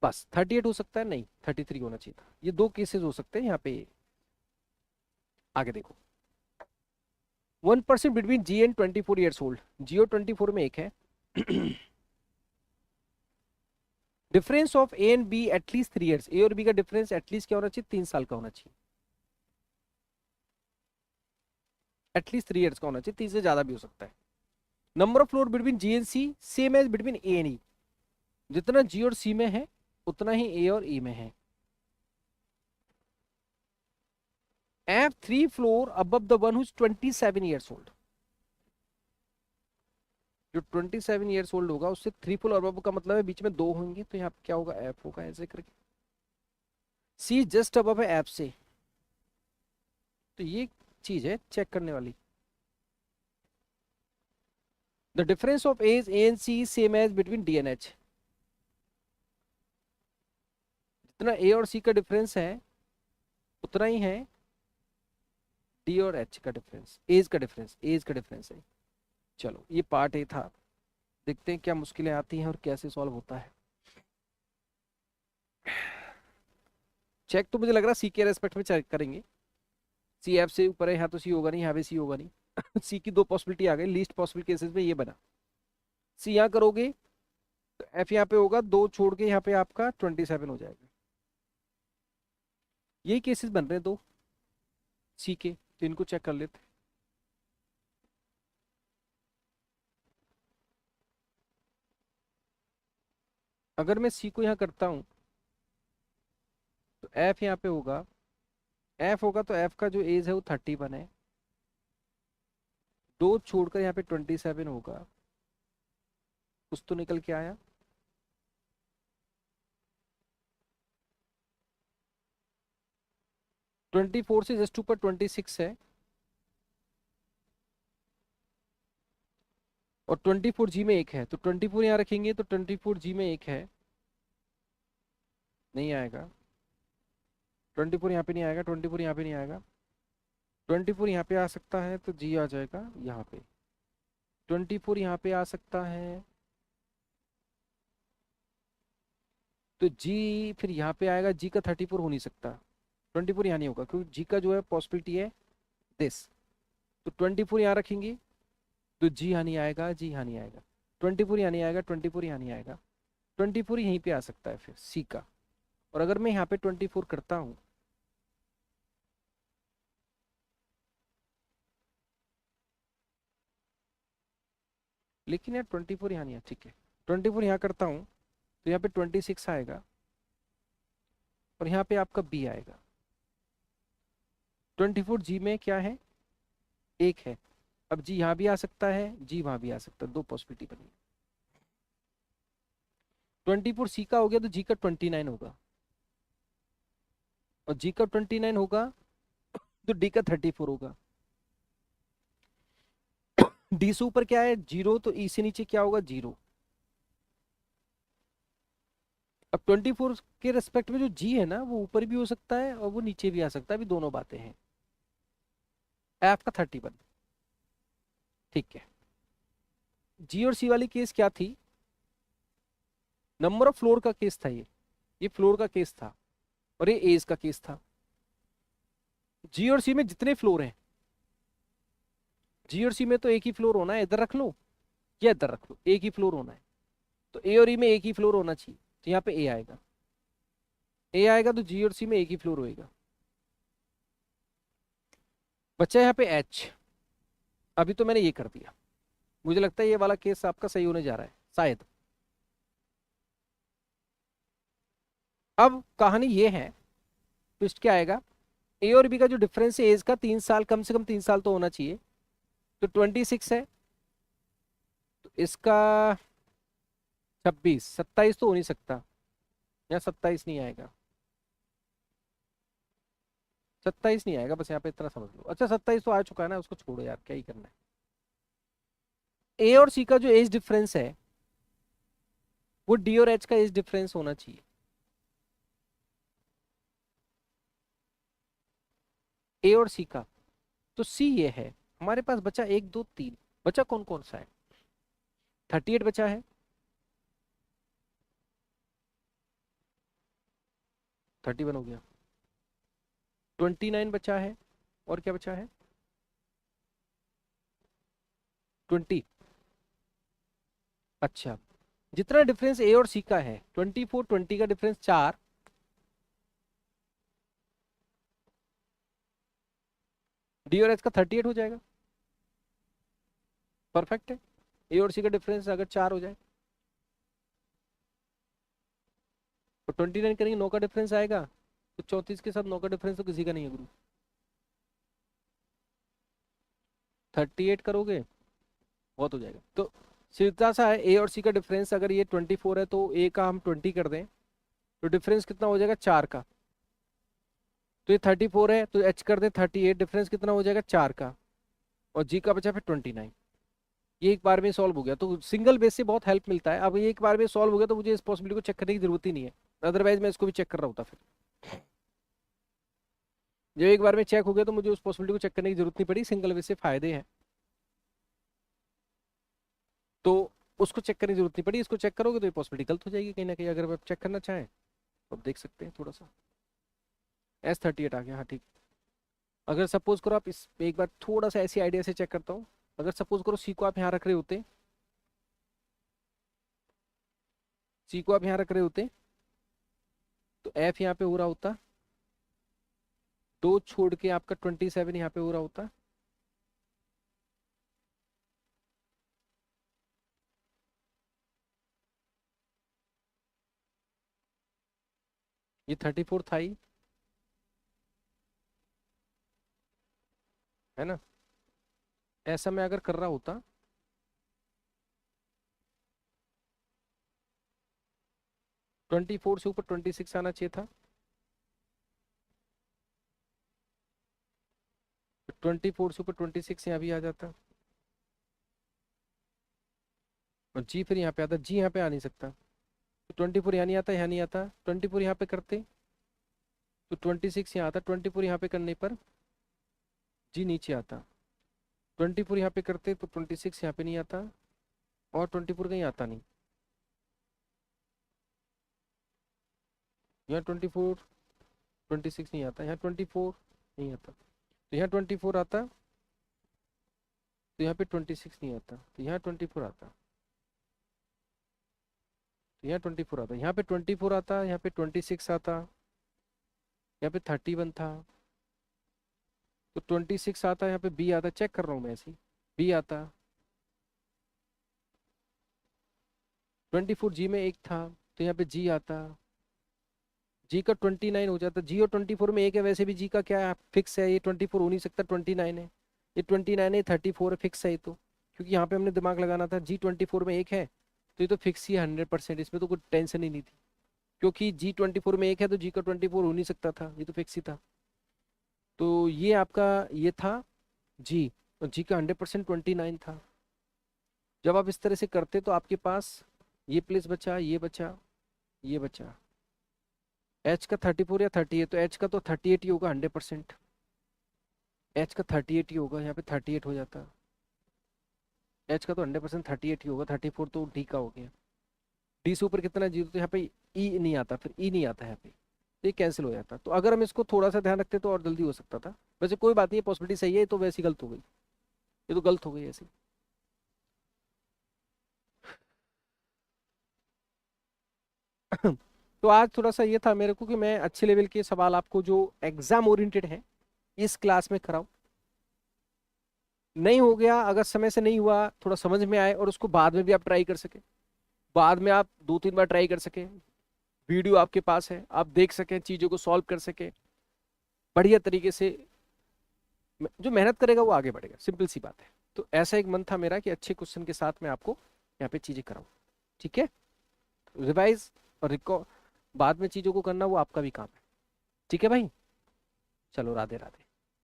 बस 38 हो सकता है, नहीं 33 होना चाहिए था। ये दो केसेस हो सकते हैं यहाँ पे। आगे देखो, 1% between G and 24 years old. G और 24 में एक है। Difference of A and B at least 3 years. A और बी का डिफरेंस एटलीस्ट क्या होना चाहिए? 3 साल का होना चाहिए। एटलीस्ट 3 ईयर्स का होना चाहिए, 3 से ज्यादा भी हो सकता है। Number of floor between G and C same as between A and E. जितना जी और सी में है, उतना ही ए और ई में है। F 3 floor above the one who's 27 years old. जो 27 ईयर्स ओल्ड होगा, उससे 3 फ्लोर अबव का मतलब है बीच में दो होंगे, तो यहाँ पे क्या होगा? एफ होगा ऐसे करके। सी जस्ट अबव है एफ से, तो ये चीज है चेक करने वाली। The difference of age A and C same as between D and H. जितना ए और सी का डिफरेंस है, उतना ही है डी और एच का डिफरेंस। एज का डिफरेंस, एज का डिफरेंस है। चलो, ये पार्ट ए था। देखते हैं क्या मुश्किलें आती हैं और कैसे सॉल्व होता है। चेक तो मुझे लग रहा है सी के रेस्पेक्ट में चेक करेंगे। सी एफ से ऊपर है, यहाँ तो सी होगा नहीं, यहाँ पे सी होगा नहीं। सी की दो पॉसिबिलिटी आ गई, लीस्ट पॉसिबल केसेस में ये बना। सी यहाँ करोगे तो एफ यहाँ पे होगा, दो छोड़ के यहाँ पे आपका 27 हो जाएगा। यही केसेस बन रहे हैं दो सी के, तो इनको चेक कर लेते हैं। अगर मैं सी को यहाँ करता हूँ, तो एफ यहाँ पे होगा। एफ होगा तो एफ का जो एज है वो 31 है, दो छोड़कर यहाँ पे 27 होगा। कुछ तो निकल के आया। 24 से जस्ट ऊपर 26 है, और 24 जी में एक है, तो 24 यहाँ रखेंगे तो 24 जी में एक है। नहीं आएगा। 24 यहाँ पे नहीं आएगा, 24 यहाँ पे नहीं आएगा। 24 यहाँ पे आ सकता है, तो जी आ जाएगा यहाँ पे। 24 यहाँ पे आ सकता है, तो जी फिर यहाँ पे आएगा। जी का 34 हो नहीं सकता। 24 यहाँ नहीं होगा, क्योंकि जी का जो है पॉसिबिलिटी है दिस। तो 24 यहाँ रखेंगे, तो जी यहाँ नहीं आएगा, जी यहाँ नहीं आएगा। 24 यहाँ नहीं आएगा, 24 यहाँ नहीं आएगा। 24 यहीं पे आ सकता है फिर सी का। और अगर मैं यहाँ पे 24 करता हूँ, लेकिन यार 24 यहाँ नहीं है, ठीक है। 24 यहाँ करता हूँ, तो यहाँ पे 26 आएगा, और यहाँ पे आपका बी आएगा। 24 जी में क्या है? एक है। अब जी यहाँ भी आ सकता है, जी वहाँ भी आ सकता है, दो पॉसिबिलिटी बनी। 24 सी का हो गया, तो जी का 29 होगा, और जी का 29 होगा तो डी का 34 होगा। डी से ऊपर क्या है? जीरो, तो ई से नीचे क्या होगा? जीरो। अब 24 के रेस्पेक्ट में जो जी है ना, वो ऊपर भी हो सकता है और वो नीचे भी आ सकता है, अभी दोनों बातें हैं। एफ का 31। ठीक है। जी और सी वाली केस क्या थी? नंबर ऑफ फ्लोर का केस था ये फ्लोर का केस था, और ये एज का केस था। जी और सी में जितने फ्लोर हैं, जी और सी में तो एक ही फ्लोर होना है, इधर रख लो या इधर रख लो, एक ही फ्लोर होना है। तो ए और ई में एक ही फ्लोर होना चाहिए, तो यहाँ पे ए आएगा, ए आएगा तो जी और सी में एक ही फ्लोर होएगा। बच्चा यहाँ पे एच। अभी तो मैंने ये कर दिया, मुझे लगता है ये वाला केस आपका सही होने जा रहा है शायद। अब कहानी ये है, ट्विस्ट क्या आएगा, ए और बी का जो डिफरेंस है एज का 3 साल, कम से कम 3 साल तो होना चाहिए। तो 26 है, तो इसका 26, 27 तो हो नहीं सकता, या 27 नहीं आएगा, 27 नहीं आएगा, बस यहाँ पे इतना समझ लो। अच्छा 27 तो आ चुका है ना, उसको छोड़ो यार, क्या ही करना है। ए और सी का जो एज डिफरेंस है वो डी और एच का एज डिफरेंस होना चाहिए। ए और सी का, तो सी ये है हमारे पास बचा 1 2 3, बचा कौन कौन सा है, 38 बचा है, 31 हो गया, 29 बचा है, और क्या बचा है, 20। अच्छा, जितना डिफरेंस ए और सी का है 24, 20 का डिफरेंस 4, डी और एच का 38 हो जाएगा। परफेक्ट है, ए और सी का डिफरेंस अगर 4 हो जाए तो 29 करेंगे, 9 का डिफरेंस आएगा, तो 34 के साथ 9 का डिफरेंस तो किसी का नहीं है गुरु। 38 करोगे बहुत हो जाएगा। तो सीधा सा है, ए और सी का डिफरेंस अगर ये 24 है तो ए का हम 20 कर दें, तो डिफरेंस कितना हो जाएगा 4 का। तो ये 34 है तो एच कर दे 38, डिफरेंस कितना हो जाएगा 4 का, और जी का बचा फिर 29। ये एक बार में सॉल्व हो गया, तो सिंगल बेस से बहुत हेल्प मिलता है। अब ये एक बार में सॉल्व हो गया तो मुझे इस पॉसिबिलिटी को चेक करने की जरूरत ही नहीं है, अदरवाइज मैं इसको भी चेक कर रहा होता। फिर जब एक बार में चेक हो गया तो मुझे उस पॉसिबिलिटी को चेक करने की जरूरत नहीं पड़ी, सिंगल बेस से फायदे हैं तो उसको चेक करने की जरूरत नहीं पड़ी। इसको चेक करोगे तो ये पॉसिबिलिटी गलत हो जाएगी कहीं ना कहीं, अगर आप चेक करना चाहें तो आप देख सकते हैं थोड़ा सा। S38 आ गया, हाँ ठीक। अगर सपोज करो आप इस एक बार थोड़ा सा ऐसी आइडिया से चेक करता हूँ, अगर सपोज करो सी को आप यहाँ रख रहे होते, सी को आप यहाँ रख रहे होते तो एफ यहाँ पे हो रहा होता, 2 छोड़ के आपका 27 यहाँ पे हो रहा होता, ये 34 था ही, है ना। ऐसा मैं अगर कर रहा होता 24 से ऊपर 26 आना चाहिए था, 24 से ऊपर 26 यहाँ भी आ जाता, और जी फिर यहाँ पे आता, जी यहाँ पे आ नहीं सकता, तो 24 यहाँ नहीं आता, यहाँ नहीं आता, 24 यहाँ पे करते तो 26 यहाँ आता, 24 यहाँ पे करने पर जी नीचे आता, 24 यहाँ पे करते तो 26 यहाँ पे नहीं आता, और 24 कहीं आता नहीं, यहाँ 24 26 नहीं आता, यहाँ 24 नहीं आता, तो यहाँ 24 आता, तो यहाँ पे 26 नहीं आता, तो यहाँ 24 आता, तो यहाँ 24 आता, यहाँ पे 24 आता, यहाँ पे 26 आता, यहाँ पे 31 था, तो 26 आता, यहाँ पे बी आता, चेक कर रहा हूँ मैं ऐसे ही, बी आता, 24 जी में एक था तो यहाँ पे जी आता, जी का 29 हो जाता, जी और 24 में एक है, वैसे भी जी का क्या है फिक्स है, ये 24 हो नहीं सकता, 29 है, ये 29 है, 34 है, फिक्स है ये तो, क्योंकि यहाँ पे हमने दिमाग लगाना था, जी 24 में एक है तो ये तो फिक्स ही है 100%, इसमें तो कोई टेंशन ही नहीं थी, क्योंकि जी 24 में एक है तो जी का 24 हो नहीं सकता था, ये तो फिक्स ही था। तो ये आपका ये था जी, और जी का 100% 29 था। जब आप इस तरह से करते तो आपके पास ये प्लेस बचा, ये बचा, ये बचा, एच का 34 या 38, तो एच का तो 38 ही होगा 100%, एच का 38 ही होगा, यहाँ पे 38 हो जाता, एच का तो 100% 38 ही होगा, 34 तो डी का हो गया, डी से ऊपर कितना जीरो, तो यहाँ पे ई नहीं आता, फिर ई नहीं आता यहाँ पे, तो ये कैंसिल हो जाता। तो अगर हम इसको थोड़ा सा ध्यान रखते तो और जल्दी हो सकता था, वैसे कोई बात नहीं, पॉसिबिलिटी सही है, तो वैसी गलत हो गई, ये तो गलत हो गई ऐसी। तो आज थोड़ा सा ये था मेरे को कि मैं अच्छे लेवल के सवाल आपको जो एग्जाम ओरिएंटेड है इस क्लास में कराऊं। नहीं हो गया, अगर समय से नहीं हुआ, थोड़ा समझ में आए और उसको बाद में भी आप ट्राई कर सके, बाद में आप 2-3 बार ट्राई कर सके, वीडियो आपके पास है, आप देख सकें, चीजों को सॉल्व कर सके बढ़िया तरीके से। जो मेहनत करेगा वो आगे बढ़ेगा, सिंपल सी बात है। तो ऐसा एक मन था मेरा कि अच्छे क्वेश्चन के साथ मैं आपको यहाँ पे चीजें कराऊं। ठीक है, रिवाइज और रिकॉर्ड बाद में चीजों को करना वो आपका भी काम है। ठीक है भाई, चलो राधे राधे।